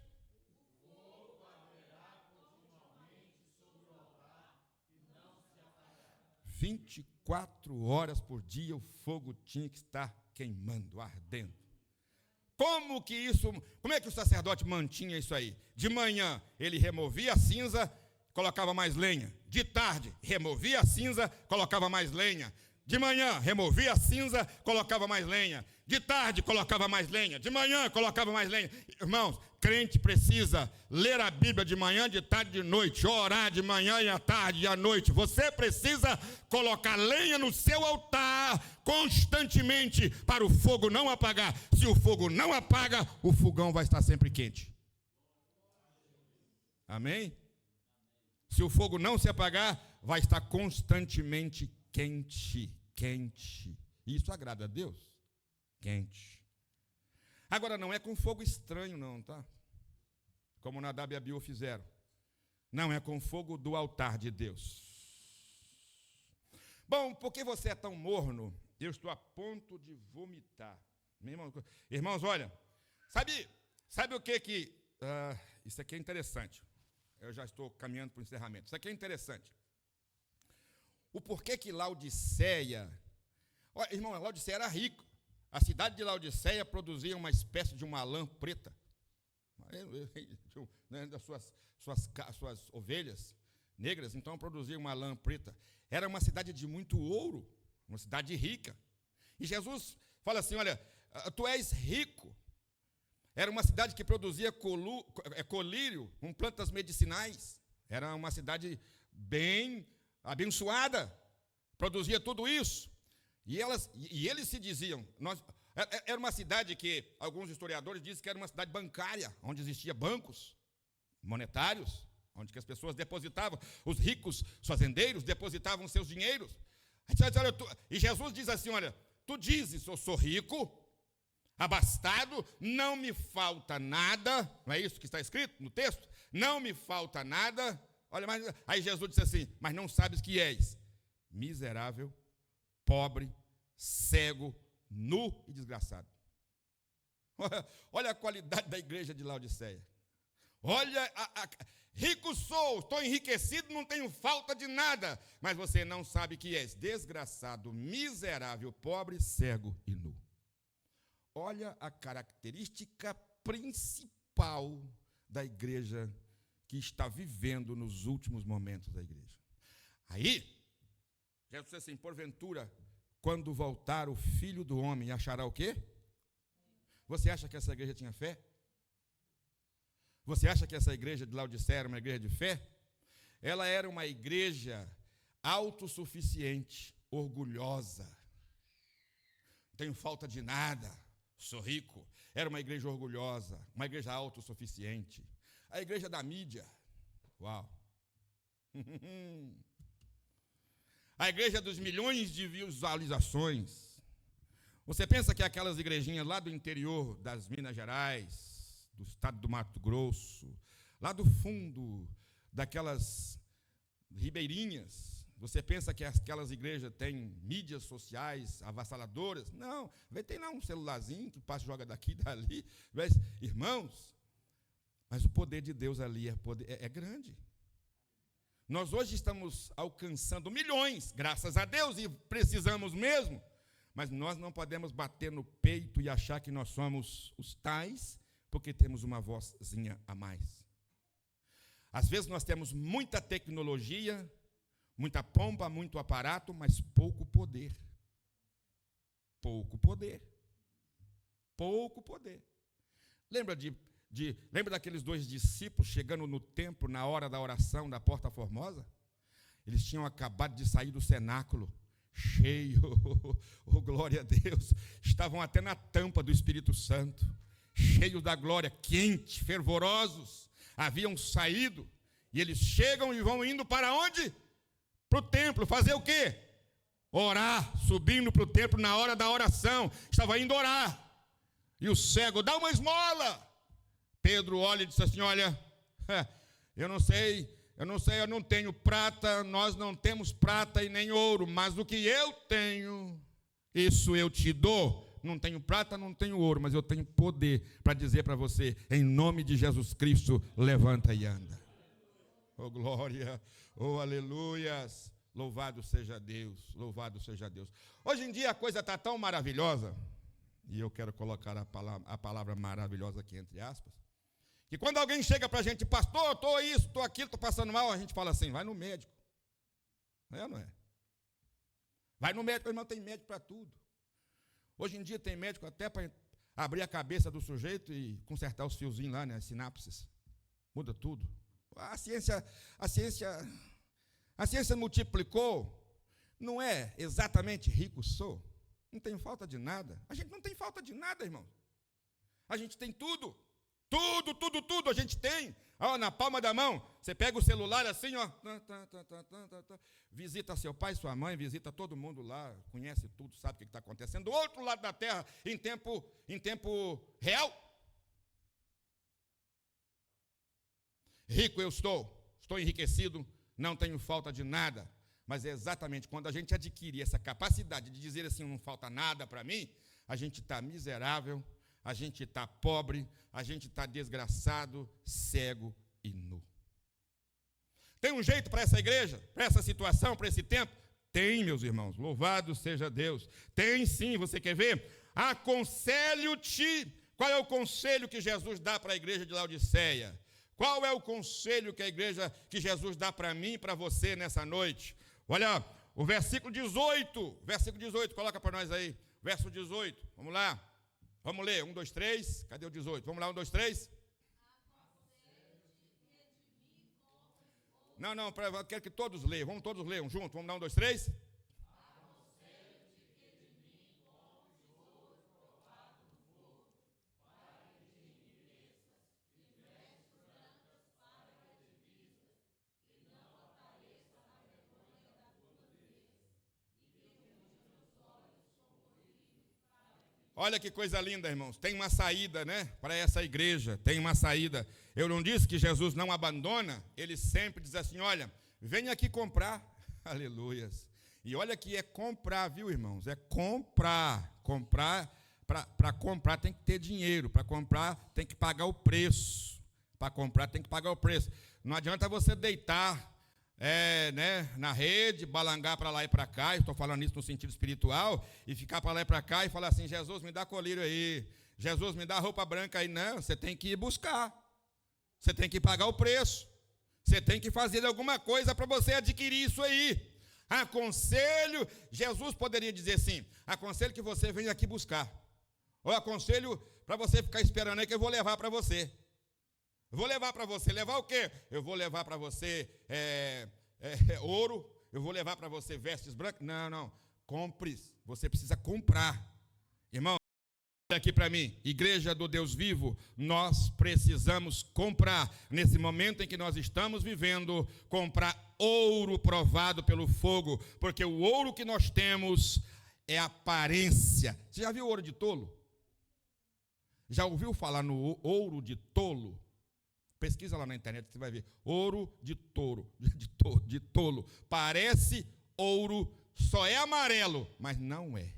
24 horas por dia o fogo tinha que estar queimando, ardendo. Como é que o sacerdote mantinha isso aí? De manhã ele removia a cinza, colocava mais lenha. De tarde removia a cinza, colocava mais lenha. De manhã removia a cinza, colocava mais lenha. De tarde colocava mais lenha. De manhã colocava mais lenha. Irmãos, crente precisa ler a Bíblia de manhã, de tarde, de noite, orar de manhã e à tarde e à noite. Você precisa colocar lenha no seu altar constantemente para o fogo não apagar. Se o fogo não apaga, o fogão vai estar sempre quente. Amém? Se o fogo não se apagar, vai estar constantemente quente. Isso agrada a Deus? Quente. Agora, não é com fogo estranho, não, tá? Como Nadab e Abiú fizeram. Não é com fogo do altar de Deus. Bom, por que você é tão morno? Eu estou a ponto de vomitar. Irmãos, olha, sabe o que isso aqui é interessante. Eu já estou caminhando para o encerramento. Isso aqui é interessante. O porquê que Laodiceia... Olha, irmão, Laodiceia era rico. A cidade de Laodiceia produzia uma espécie de uma lã preta, né, das suas ovelhas negras, então produzia uma lã preta. Era uma cidade de muito ouro, uma cidade rica. E Jesus fala assim: olha, tu és rico. Era uma cidade que produzia colírio com plantas medicinais. Era uma cidade bem abençoada, produzia tudo isso. E eles se diziam, era uma cidade que alguns historiadores dizem que era uma cidade bancária, onde existia bancos monetários, onde que as pessoas depositavam, os ricos fazendeiros depositavam seus dinheiros. E Jesus diz assim: olha, tu dizes, eu sou rico, abastado, não me falta nada, não é isso que está escrito no texto? Não me falta nada. Olha, mas aí Jesus disse assim: mas não sabes que és miserável, pobre, cego, nu e desgraçado. Olha a qualidade da igreja de Laodiceia. Olha, rico sou, estou enriquecido, não tenho falta de nada. Mas você não sabe que és desgraçado, miserável, pobre, cego e nu. Olha a característica principal da igreja que está vivendo nos últimos momentos da igreja. Aí, Jesus disse assim: porventura, quando voltar o Filho do Homem, achará o quê? Você acha que essa igreja tinha fé? Você acha que essa igreja de Laodiceia era uma igreja de fé? Ela era uma igreja autossuficiente, orgulhosa. Não tenho falta de nada, sou rico. Era uma igreja orgulhosa, uma igreja autossuficiente. A igreja da mídia. Uau! A igreja dos milhões de visualizações. Você pensa que aquelas igrejinhas lá do interior das Minas Gerais, do estado do Mato Grosso, lá do fundo daquelas ribeirinhas, você pensa que aquelas igrejas têm mídias sociais avassaladoras? Não, tem lá um celularzinho que passa e joga daqui e dali. Mas, irmãos, mas o poder de Deus ali é grande. Nós hoje estamos alcançando milhões, graças a Deus, e precisamos mesmo. Mas nós não podemos bater no peito e achar que nós somos os tais, porque temos uma vozinha a mais. Às vezes nós temos muita tecnologia, muita pompa, muito aparato, mas pouco poder. Pouco poder. Pouco poder. Lembra daqueles 2 discípulos chegando no templo na hora da oração da Porta Formosa? Eles tinham acabado de sair do cenáculo, cheio, oh glória a Deus, estavam até na tampa do Espírito Santo, cheios da glória, quente, fervorosos, haviam saído, e eles chegam e vão indo para onde? Para o templo, fazer o quê? Orar, subindo para o templo na hora da oração, estava indo orar, e o cego, dá uma esmola. Pedro olha e disse assim, olha, eu não tenho prata, nós não temos prata e nem ouro, mas o que eu tenho, isso eu te dou. Não tenho prata, não tenho ouro, mas eu tenho poder para dizer para você, em nome de Jesus Cristo, levanta e anda. Oh glória, oh aleluias, louvado seja Deus, louvado seja Deus. Hoje em dia a coisa está tão maravilhosa, e eu quero colocar a palavra maravilhosa aqui entre aspas, que quando alguém chega para a gente, pastor, estou isso, estou aquilo, estou passando mal, a gente fala assim, vai no médico. É ou não é? Vai no médico, irmão, tem médico para tudo. Hoje em dia tem médico até para abrir a cabeça do sujeito e consertar os fiozinhos lá, né, as sinapses. Muda tudo. A ciência multiplicou. Não é exatamente rico sou. Não tenho falta de nada. A gente não tem falta de nada, irmão. A gente tem tudo. Tudo a gente tem. Ó, na palma da mão, você pega o celular assim, ó, visita seu pai, sua mãe, visita todo mundo lá, conhece tudo, sabe o que está acontecendo. Do outro lado da terra, em tempo real. Rico eu estou enriquecido, não tenho falta de nada. Mas é exatamente quando a gente adquire essa capacidade de dizer assim, não falta nada para mim, a gente está miserável, a gente está pobre, a gente está desgraçado, cego e nu. Tem um jeito para essa igreja, para essa situação, para esse tempo? Tem, meus irmãos, louvado seja Deus. Tem sim, você quer ver? Aconselho-te. Qual é o conselho que Jesus dá para a igreja de Laodiceia? Qual é o conselho que Jesus dá para mim e para você nessa noite? Olha, o versículo 18, coloca para nós aí, verso 18, vamos lá. Vamos ler, 1, 2, 3, cadê o 18? Vamos lá, 1, 2, 3. Não, eu quero que todos leiam, vamos todos ler junto, vamos lá, 1, 2, 3. Olha que coisa linda, irmãos. Tem uma saída, né? Para essa igreja, tem uma saída. Eu não disse que Jesus não abandona, ele sempre diz assim, olha, venha aqui comprar. Aleluias. E olha que é comprar, viu, irmãos? É comprar. Para comprar tem que ter dinheiro, para comprar tem que pagar o preço. Para comprar tem que pagar o preço. Não adianta você deitar na rede, balangar para lá e para cá, estou falando isso no sentido espiritual, e ficar para lá e para cá e falar assim, Jesus, me dá colírio aí, Jesus, me dá roupa branca aí. Não, você tem que ir buscar, você tem que pagar o preço, você tem que fazer alguma coisa para você adquirir isso aí. Aconselho, Jesus poderia dizer assim, aconselho que você venha aqui buscar, ou aconselho para você ficar esperando aí que eu vou levar para você. Vou levar para você, levar o quê? Eu vou levar para você ouro, eu vou levar para você vestes brancas. Não, compre, você precisa comprar. Irmão, olha aqui para mim, igreja do Deus vivo, nós precisamos comprar, nesse momento em que nós estamos vivendo, comprar ouro provado pelo fogo, porque o ouro que nós temos é aparência. Você já viu ouro de tolo? Já ouviu falar no ouro de tolo? Pesquisa lá na internet, você vai ver. Ouro de tolo. Parece ouro, só é amarelo, mas não é.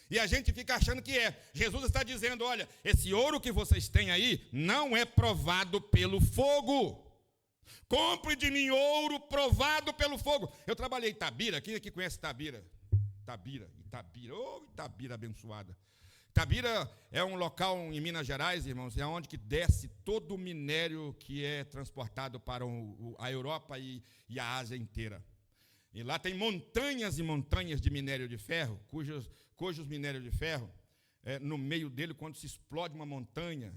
E a gente fica achando que é. Jesus está dizendo, olha, esse ouro que vocês têm aí não é provado pelo fogo. Compre de mim ouro provado pelo fogo. Eu trabalhei em Tabira, quem aqui conhece Tabira? Itabira, Itabira abençoada. Itabira é um local em Minas Gerais, irmãos, é onde que desce todo o minério que é transportado para a Europa e a Ásia inteira. E lá tem montanhas e montanhas de minério de ferro, cujos minérios de ferro, no meio dele, quando se explode uma montanha,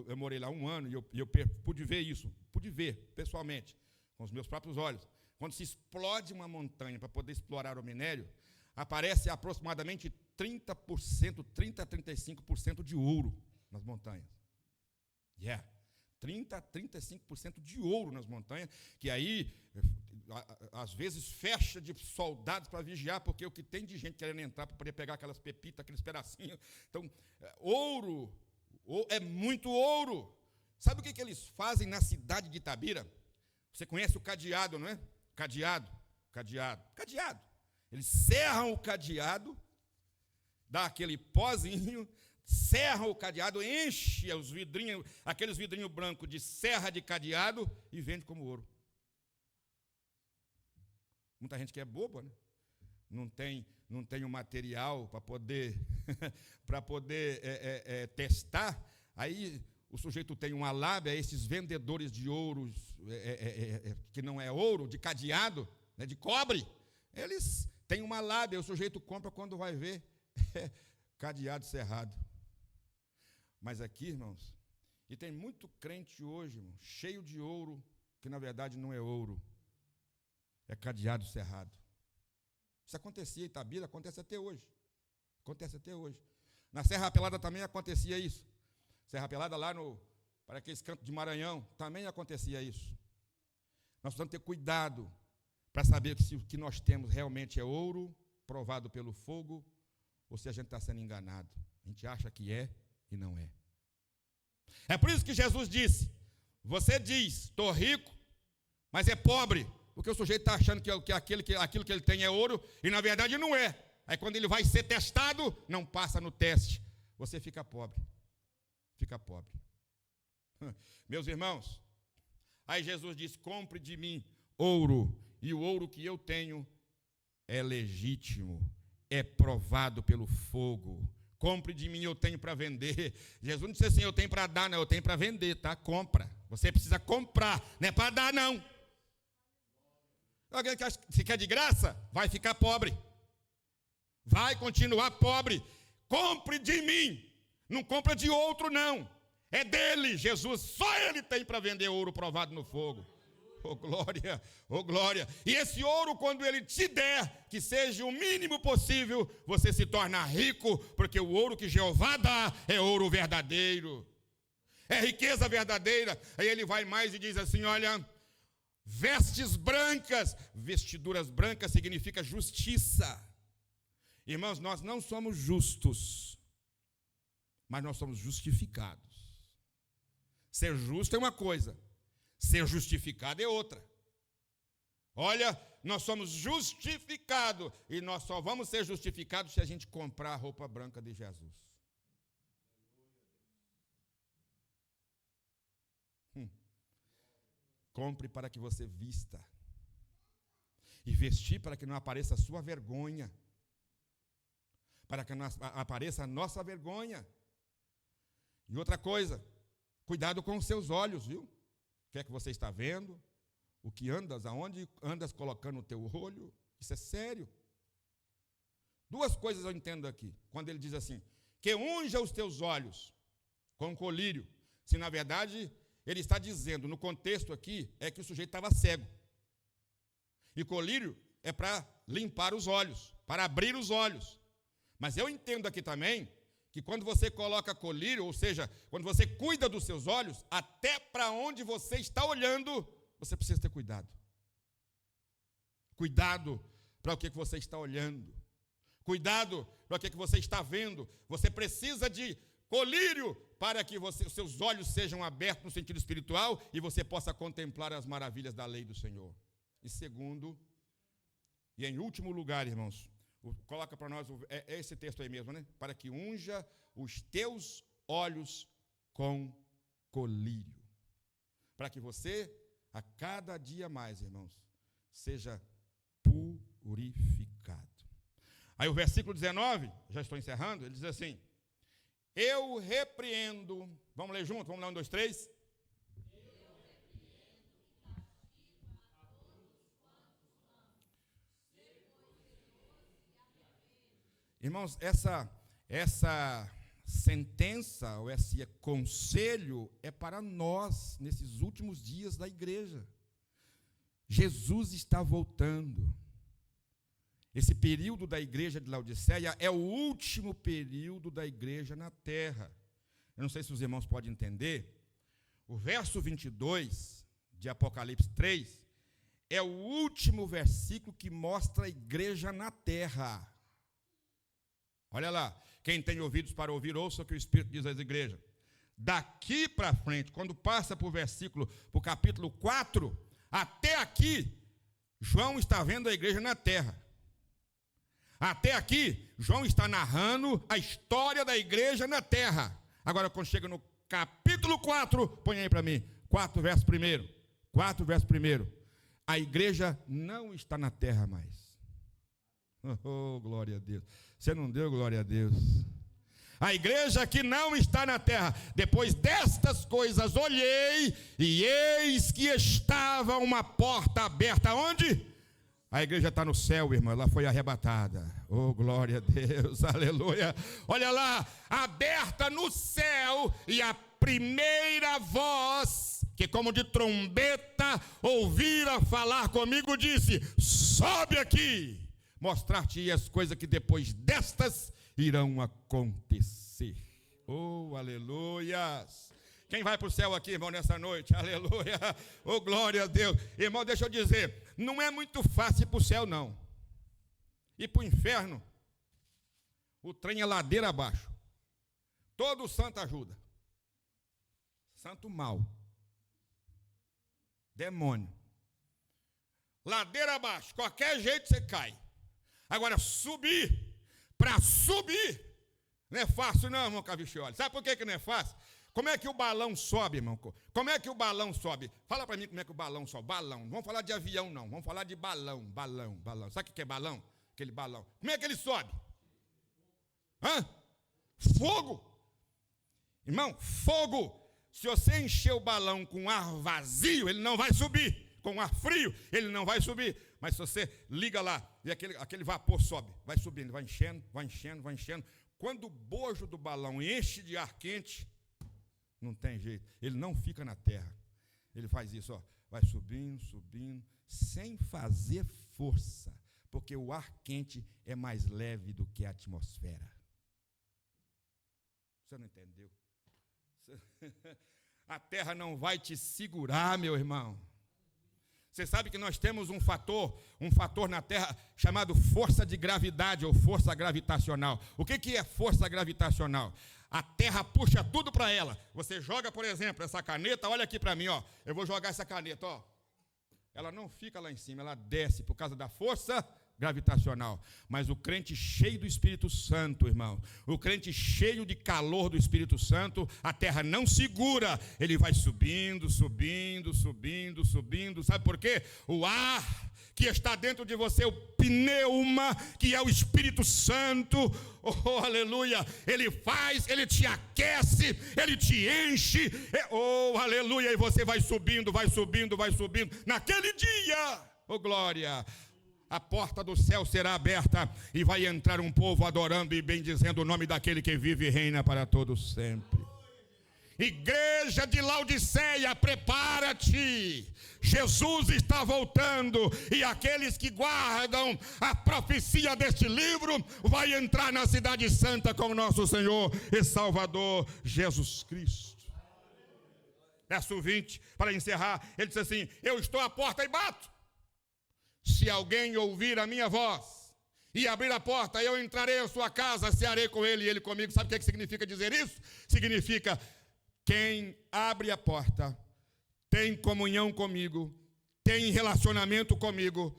eu morei lá 1 ano e eu pude ver isso, pude ver pessoalmente, com os meus próprios olhos. Quando se explode uma montanha para poder explorar o minério, aparece aproximadamente 30% a 35% de ouro nas montanhas. 30% a 35% de ouro nas montanhas, que aí, às vezes, fecha de soldados para vigiar, porque o que tem de gente querendo entrar para poder pegar aquelas pepitas, aqueles pedacinhos. Então, ouro, é muito ouro. Sabe o que eles fazem na cidade de Itabira? Você conhece o cadeado, não é? Cadeado. Eles serram o cadeado, dá aquele pozinho, serram o cadeado, enche os vidrinhos, aqueles vidrinhos brancos de serra de cadeado e vende como ouro. Muita gente que é boba, né? Não tem o material para poder, testar. Aí o sujeito tem uma lábia, esses vendedores de ouros, que não é ouro, de cadeado, né, de cobre, eles têm uma lábia, o sujeito compra quando vai ver, cadeado cerrado. Mas aqui, irmãos, e tem muito crente hoje, irmão, cheio de ouro, que na verdade não é ouro, é cadeado cerrado. Isso acontecia em Itabira, acontece até hoje. Na Serra Pelada também acontecia isso. Serra Pelada lá para aqueles cantos de Maranhão, também acontecia isso. Nós precisamos ter cuidado para saber se o que nós temos realmente é ouro, provado pelo fogo, ou se a gente está sendo enganado. A gente acha que é e não é. É por isso que Jesus disse, você diz, estou rico, mas é pobre, porque o sujeito está achando que aquilo que ele tem é ouro, e na verdade não é. Aí quando ele vai ser testado, não passa no teste. Você fica pobre. Meus irmãos, aí Jesus diz, compre de mim ouro, e o ouro que eu tenho é legítimo, é provado pelo fogo. Compre de mim, eu tenho para vender. Jesus não disse assim, eu tenho para dar, não, eu tenho para vender, tá? Compra. Você precisa comprar, não é para dar, não. Alguém que acha que se quer de graça, vai ficar pobre. Vai continuar pobre. Compre de mim. Não compra de outro, não. É dele, Jesus. Só ele tem para vender ouro provado no fogo. Oh, glória, oh, glória. E esse ouro, quando ele te der, que seja o mínimo possível, você se torna rico, porque o ouro que Jeová dá é ouro verdadeiro. É riqueza verdadeira. Aí ele vai mais e diz assim, olha, vestes brancas. Vestiduras brancas significa justiça. Irmãos, nós não somos justos, mas nós somos justificados. Ser justo é uma coisa, ser justificado é outra. Olha, nós somos justificados, e nós só vamos ser justificados se a gente comprar a roupa branca de Jesus. Compre para que você vista, e vestir para que não apareça a sua vergonha, para que não apareça a nossa vergonha. E outra coisa, cuidado com os seus olhos, viu? O que é que você está vendo? O que andas, aonde andas colocando o teu olho? Isso é sério. 2 coisas eu entendo aqui, quando ele diz assim, que unja os teus olhos com colírio, se na verdade ele está dizendo, no contexto aqui, é que o sujeito estava cego. E colírio é para limpar os olhos, para abrir os olhos. Mas eu entendo aqui também que quando você coloca colírio, ou seja, quando você cuida dos seus olhos, até para onde você está olhando, você precisa ter cuidado. Cuidado para o que você está olhando. Cuidado para o que você está vendo. Você precisa de colírio para que os seus olhos sejam abertos no sentido espiritual e você possa contemplar as maravilhas da lei do Senhor. E segundo, e em último lugar, irmãos, coloca para nós, é esse texto aí mesmo, né? Para que unja os teus olhos com colírio. Para que você, a cada dia mais, irmãos, seja purificado. Aí o versículo 19, já estou encerrando, ele diz assim: eu repreendo, vamos ler junto, vamos lá, 1, 2, 3. Irmãos, essa sentença, ou esse conselho, é para nós, nesses últimos dias da igreja. Jesus está voltando. Esse período da igreja de Laodiceia é o último período da igreja na terra. Eu não sei se os irmãos podem entender. O verso 22 de Apocalipse 3 é o último versículo que mostra a igreja na terra. Olha lá, quem tem ouvidos para ouvir, ouça o que o Espírito diz às igrejas. Daqui para frente, quando passa para o capítulo 4, até aqui, João está vendo a igreja na terra. Até aqui, João está narrando a história da igreja na terra. Agora, quando chega no capítulo 4, põe aí para mim, 4 verso 1. 4 verso 1. A igreja não está na terra mais. Oh, glória a Deus. Você não deu glória a Deus? A igreja que não está na terra. Depois destas coisas olhei, e eis que estava uma porta aberta. Onde? A igreja está no céu, irmã. Ela foi arrebatada. Oh, glória a Deus, aleluia. Olha lá, aberta no céu, e a primeira voz, que como de trombeta ouvira falar comigo, disse: sobe aqui, mostrar-te as coisas que depois destas irão acontecer. Oh, aleluias. Quem vai para o céu aqui, irmão, nessa noite? Aleluia. Oh, glória a Deus. Irmão, deixa eu dizer, não é muito fácil ir para o céu, não. Ir para o inferno, o trem é ladeira abaixo. Todo santo ajuda. Santo mal. Demônio. Ladeira abaixo, qualquer jeito você cai. Agora, para subir, não é fácil não, irmão Cavichioli. Sabe por que não é fácil? Como é que o balão sobe, irmão? Como é que o balão sobe? Fala para mim como é que o balão sobe. Balão, não vamos falar de avião não, vamos falar de balão. Sabe o que é balão? Aquele balão. Como é que ele sobe? Fogo. Irmão, fogo. Se você encher o balão com ar vazio, ele não vai subir. Com ar frio, ele não vai subir. Mas se você liga lá, e aquele vapor sobe, vai subindo, vai enchendo, vai enchendo, vai enchendo. Quando o bojo do balão enche de ar quente, não tem jeito, ele não fica na terra. Ele faz isso, ó, vai subindo, subindo, sem fazer força, porque o ar quente é mais leve do que a atmosfera. Você não entendeu? A terra não vai te segurar, meu irmão. Você sabe que nós temos um fator na Terra chamado força de gravidade ou força gravitacional. O que é força gravitacional? A Terra puxa tudo para ela. Você joga, por exemplo, essa caneta, olha aqui para mim, ó. Eu vou jogar essa caneta, ó. Ela não fica lá em cima, ela desce por causa da força gravitacional. Mas o crente cheio do Espírito Santo, irmão, o crente cheio de calor do Espírito Santo, a terra não segura, ele vai subindo, subindo, subindo, subindo. Sabe por quê? O ar que está dentro de você, o pneuma, que é o Espírito Santo, oh, aleluia, ele te aquece, ele te enche, oh, aleluia, e você vai subindo, vai subindo, vai subindo. Naquele dia, oh, glória, a porta do céu será aberta e vai entrar um povo adorando e bendizendo o nome daquele que vive e reina para todos sempre. Igreja de Laodiceia, prepara-te. Jesus está voltando e aqueles que guardam a profecia deste livro vai entrar na cidade santa com o nosso Senhor e Salvador Jesus Cristo. Verso 20, para encerrar, ele diz assim: eu estou à porta e bato. Se alguém ouvir a minha voz e abrir a porta, eu entrarei à sua casa, cearei com ele e ele comigo. Sabe o que significa dizer isso? Significa: quem abre a porta tem comunhão comigo, tem relacionamento comigo,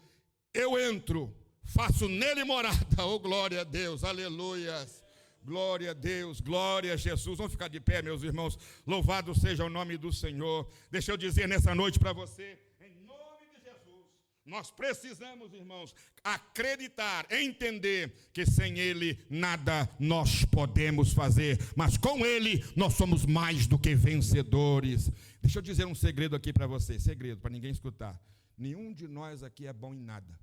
eu entro, faço nele morada. Oh, glória a Deus, aleluias, glória a Deus, glória a Jesus. Vamos ficar de pé, meus irmãos, louvado seja o nome do Senhor. Deixa eu dizer nessa noite para você, em nome de Jesus, Nós precisamos, irmãos, acreditar, entender que sem Ele nada nós podemos fazer, mas com Ele nós somos mais do que vencedores. Deixa eu dizer um segredo aqui para você, segredo, para ninguém escutar. Nenhum de nós aqui é bom em nada.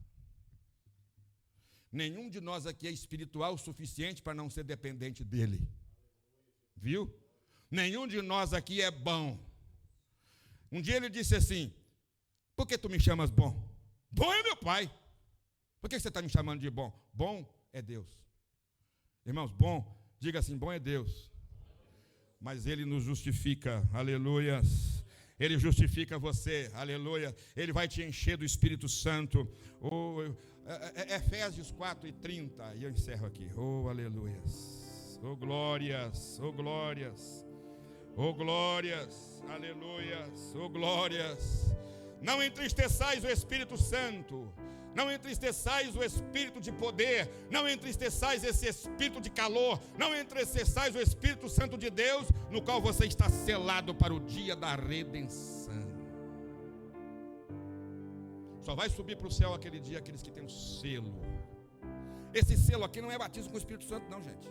Nenhum de nós aqui é espiritual o suficiente para não ser dependente dEle. Viu? Nenhum de nós aqui é bom. Um dia ele disse assim: por que tu me chamas bom? Bom é meu pai. Por que você está me chamando de bom? Bom é Deus. Irmãos, bom, diga assim, bom é Deus. Mas Ele nos justifica, aleluias. Ele justifica você, aleluia. Ele vai te encher do Espírito Santo. Efésios 4:30, e eu encerro aqui. Oh, aleluias. Oh, glórias, oh, glórias. Oh, glórias, aleluias, oh, glórias. Não entristeçais o Espírito Santo, não entristeçais o Espírito de poder, não entristeçais esse Espírito de calor, não entristeçais o Espírito Santo de Deus, no qual você está selado para o dia da redenção. Só vai subir para o céu aquele dia aqueles que têm um selo. Esse selo aqui não é batismo com o Espírito Santo não, gente.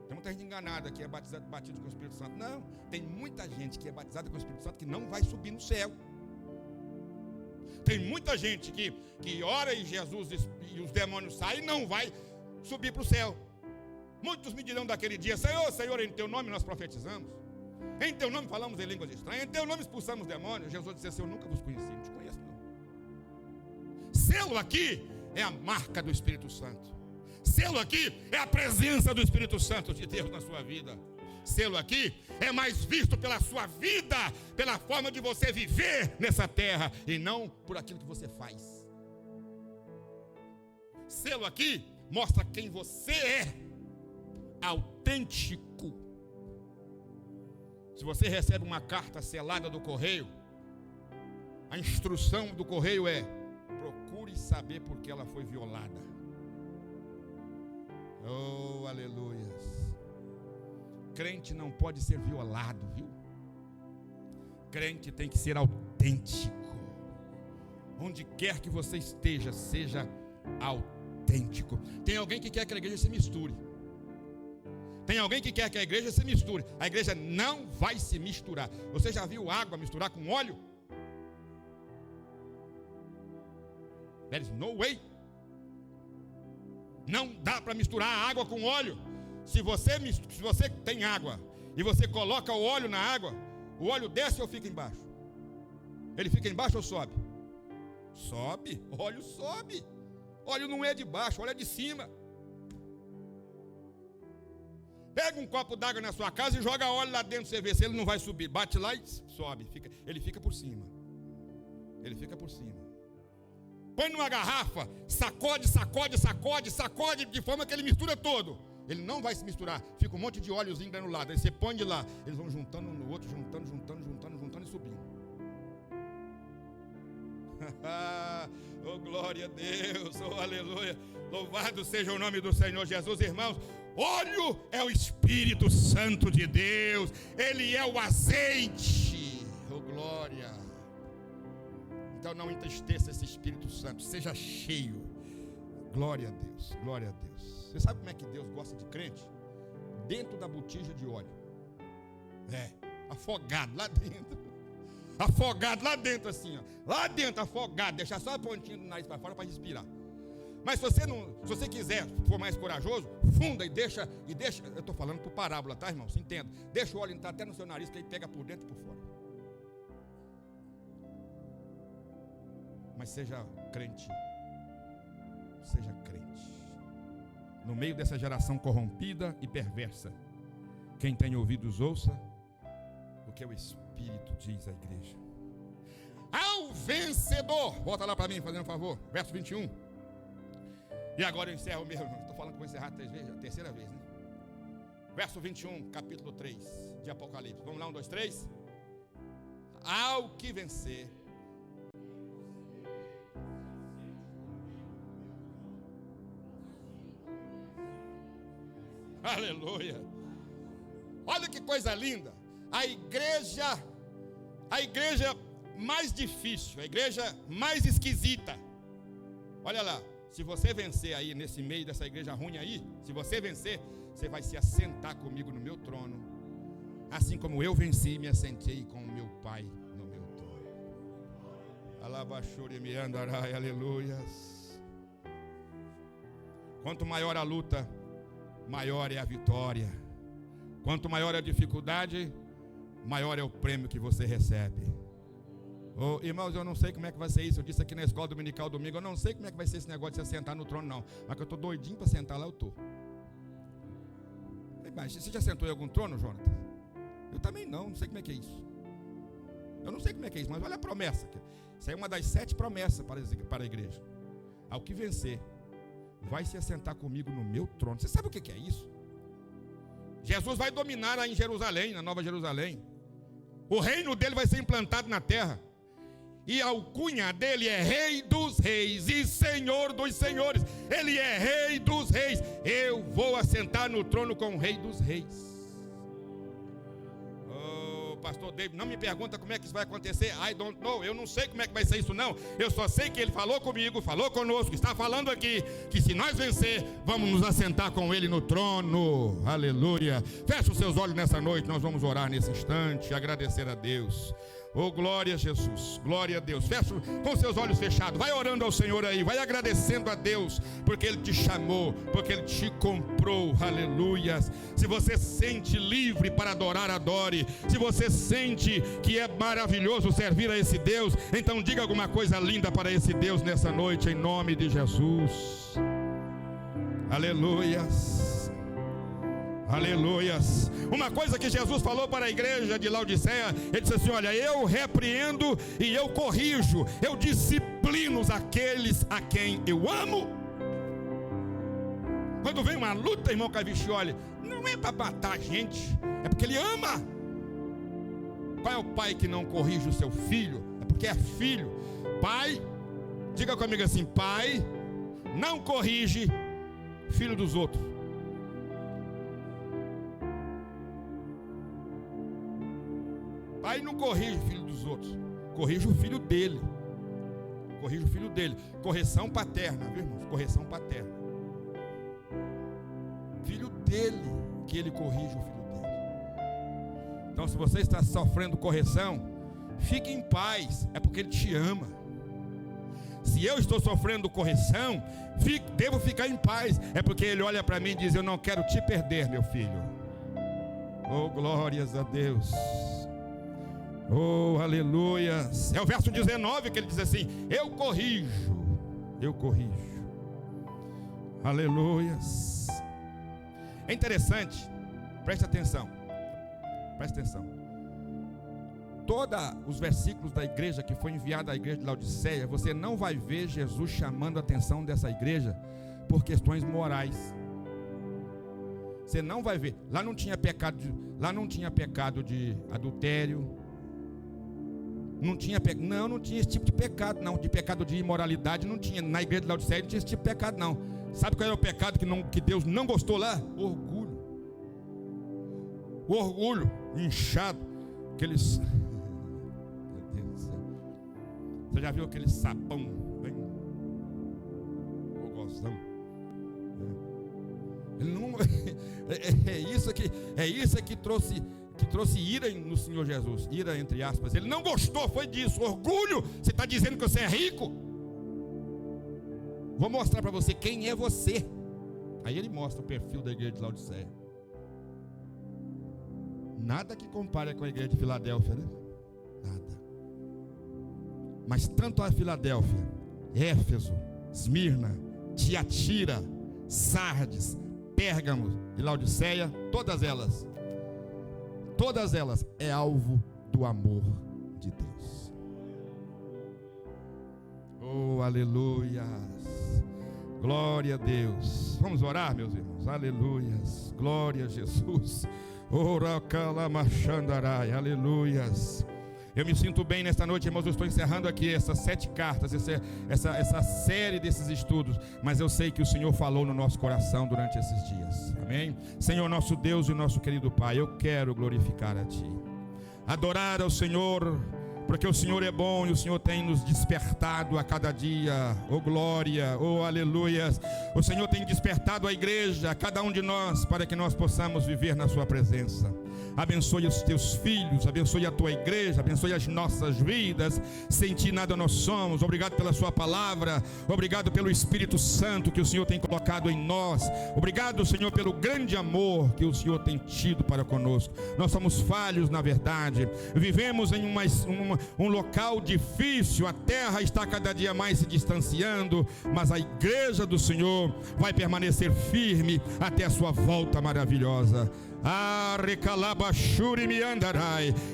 Tem muita gente enganada que é batido com o Espírito Santo. Não, tem muita gente que é batizada com o Espírito Santo que não vai subir no céu. Tem muita gente que ora e Jesus e os demônios saem e não vai subir para o céu. Muitos me dirão daquele dia: Senhor, Senhor, em teu nome nós profetizamos, em teu nome falamos em línguas estranhas, em teu nome expulsamos demônios. Jesus disse assim: eu nunca vos conheci, não te conheço não. Selo aqui é a marca do Espírito Santo. Selo aqui é a presença do Espírito Santo de Deus na sua vida. Selo aqui é mais visto pela sua vida, pela forma de você viver nessa terra, e não por aquilo que você faz. Selo aqui mostra quem você é, autêntico. Se você recebe uma carta selada do correio, a instrução do correio é: procure saber por que ela foi violada. Oh, aleluias. Crente não pode ser violado, viu? Crente tem que ser autêntico. Onde quer que você esteja, seja autêntico. Tem alguém que quer que a igreja se misture. Tem alguém que quer que a igreja se misture. A igreja não vai se misturar. Você já viu água misturar com óleo? There is no way. Não dá para misturar a água com óleo. Se você tem água e você coloca o óleo na água, o óleo desce ou fica embaixo? Ele fica embaixo ou sobe? Sobe, óleo sobe. Óleo não é de baixo, óleo é de cima. Pega um copo d'água na sua casa e joga óleo lá dentro, você vê se ele não vai subir. Bate lá e sobe, ele fica por cima. Ele fica por cima. Põe numa garrafa, sacode, sacode, sacode, sacode, de forma que ele mistura todo. Ele não vai se misturar, fica um monte de óleozinho granulado. Aí você põe de lá, eles vão juntando um no outro, juntando e subindo. Oh, glória a Deus, oh, aleluia. Louvado seja o nome do Senhor Jesus, irmãos. Óleo é o Espírito Santo de Deus, ele é o azeite. Oh, glória. Então não entristeça esse Espírito Santo, seja cheio. Glória a Deus, glória a Deus. Você sabe como é que Deus gosta de crente? Dentro da botija de óleo. Afogado lá dentro. Afogado lá dentro assim, ó. Lá dentro, afogado. Deixar só a pontinha do nariz para fora para respirar. Mas se você quiser, for mais corajoso, funda e deixa. Eu estou falando por parábola, tá, irmão? Você entenda. Deixa o óleo entrar até no seu nariz, que ele pega por dentro e por fora. Mas seja crente. Seja crente. No meio dessa geração corrompida e perversa, quem tem ouvidos ouça o que o Espírito diz à igreja. Ao vencedor, volta lá para mim, fazendo um favor, verso 21. E agora eu encerro mesmo, estou falando que vou encerrar 3 vezes, a terceira vez, né? Verso 21, capítulo 3 de Apocalipse. Vamos lá, 1, 2, 3. Ao que vencer, aleluia. Olha que coisa linda. A igreja mais difícil, a igreja mais esquisita. Olha lá, se você vencer aí nesse meio dessa igreja ruim aí, se você vencer, você vai se assentar comigo no meu trono, assim como eu venci e me assentei com o meu Pai no meu trono. Alabachore me andarai, aleluias. Quanto maior a luta, maior é a vitória. Quanto maior a dificuldade, maior é o prêmio que você recebe. Oh, irmãos, eu não sei como é que vai ser isso. Eu disse aqui na escola dominical domingo, eu não sei como é que vai ser esse negócio de você sentar no trono não. Mas que eu estou doidinho para sentar lá, eu estou. Mas você já sentou em algum trono, Jonathan? Eu também não sei como é que é isso. Eu não sei como é que é isso, mas olha a promessa. Isso é uma das 7 promessas para a igreja. Ao que vencer, vai se assentar comigo no meu trono. Você sabe o que é isso? Jesus vai dominar lá em Jerusalém, na Nova Jerusalém. O reino dele vai ser implantado na terra. E a alcunha dele é Rei dos Reis e Senhor dos Senhores. Ele é Rei dos Reis. Eu vou assentar no trono com o Rei dos Reis. Oh, pastor David, não me pergunta como é que isso vai acontecer. I don't know. Eu não sei como é que vai ser isso não. Eu só sei que ele falou comigo, falou conosco, está falando aqui, que se nós vencer, vamos nos assentar com ele no trono. Aleluia. Feche os seus olhos nessa noite. Nós vamos orar nesse instante, agradecer a Deus. Oh, glória a Jesus, glória a Deus. Fecha com seus olhos fechados, vai orando ao Senhor aí, vai agradecendo a Deus, porque Ele te chamou, porque Ele te comprou, aleluia. Se você sente livre para adorar, adore. Se você sente que é maravilhoso servir a esse Deus, então diga alguma coisa linda para esse Deus nessa noite, em nome de Jesus. Aleluias. Aleluias. Uma coisa que Jesus falou para a igreja de Laodiceia, ele disse assim: olha, eu repreendo e eu corrijo, eu disciplino aqueles a quem eu amo. Quando vem uma luta, irmão Cavichioli, não é para matar a gente, é porque ele ama. Qual é o pai que não corrige o seu filho? É porque é filho. Pai, diga comigo assim: pai não corrige filho dos outros. Pai não corrige o filho dos outros, corrige o filho dele. Corrige o filho dele. Correção paterna, viu, irmãos? Correção paterna. Filho dele, que ele corrige o filho dele. Então, se você está sofrendo correção, fique em paz, é porque ele te ama. Se eu estou sofrendo correção, devo ficar em paz, é porque ele olha para mim e diz: eu não quero te perder, meu filho. Oh, glórias a Deus. Oh, aleluia. É o verso 19 que ele diz assim: eu corrijo. Aleluias. É interessante, preste atenção. Todos os versículos da igreja que foi enviada à igreja de Laodiceia, você não vai ver Jesus chamando a atenção dessa igreja por questões morais. Você não vai ver. Lá não tinha pecado de adultério. Não tinha esse tipo de pecado, não. De pecado de imoralidade não tinha. Na igreja de Laodiceia não tinha esse tipo de pecado, não. Sabe qual era o pecado que Deus não gostou lá? Orgulho. O orgulho inchado. Aqueles... Meu Deus do céu. Você já viu aquele sabão bem gogozão? Ele não... é isso que trouxe ira no Senhor Jesus. Ira entre aspas. Ele não gostou, foi disso. Orgulho. Você está dizendo que você é rico? Vou mostrar para você quem é você. Aí ele mostra o perfil da igreja de Laodiceia. Nada que compare com a igreja de Filadélfia, né? Nada. Mas tanto a Filadélfia, Éfeso, Esmirna, Tiatira, Sardes, Pérgamo e Laodiceia, todas elas é alvo do amor de Deus. Oh, aleluias. Glória a Deus. Vamos orar, meus irmãos. Aleluias. Glória a Jesus. Oracalamashandarai. Aleluias. Eu me sinto bem nesta noite, irmãos. Eu estou encerrando aqui essas 7 cartas, essa série desses estudos. Mas eu sei que o Senhor falou no nosso coração durante esses dias. Amém? Senhor, nosso Deus e nosso querido Pai, eu quero glorificar a Ti, adorar ao Senhor porque o Senhor é bom e o Senhor tem nos despertado a cada dia. Oh glória, oh aleluia. O Senhor tem despertado a igreja, a cada um de nós, para que nós possamos viver na sua presença. Abençoe os teus filhos, abençoe a tua igreja, abençoe as nossas vidas. Sem ti nada nós somos. Obrigado pela sua palavra, obrigado pelo Espírito Santo que o Senhor tem colocado em nós. Obrigado, Senhor, pelo grande amor que o Senhor tem tido para conosco. Nós somos falhos, na verdade, vivemos em um local difícil, a terra está cada dia mais se distanciando, mas a igreja do Senhor vai permanecer firme até a sua volta maravilhosa.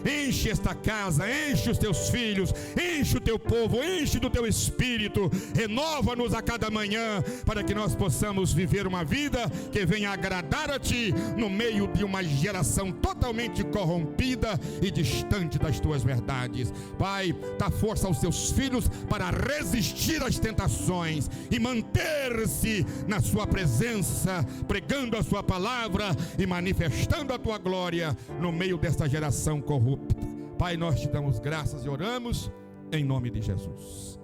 Enche esta casa, enche os teus filhos, enche o teu povo, enche do teu espírito, renova-nos a cada manhã, para que nós possamos viver uma vida que venha agradar a ti, no meio de uma geração totalmente corrompida e distante das tuas verdades. Pai, dá força aos teus filhos para resistir às tentações e manter-se na sua presença, pregando a sua palavra e manifestando a tua glória no meio desta geração corrupta. Pai, nós te damos graças e oramos em nome de Jesus.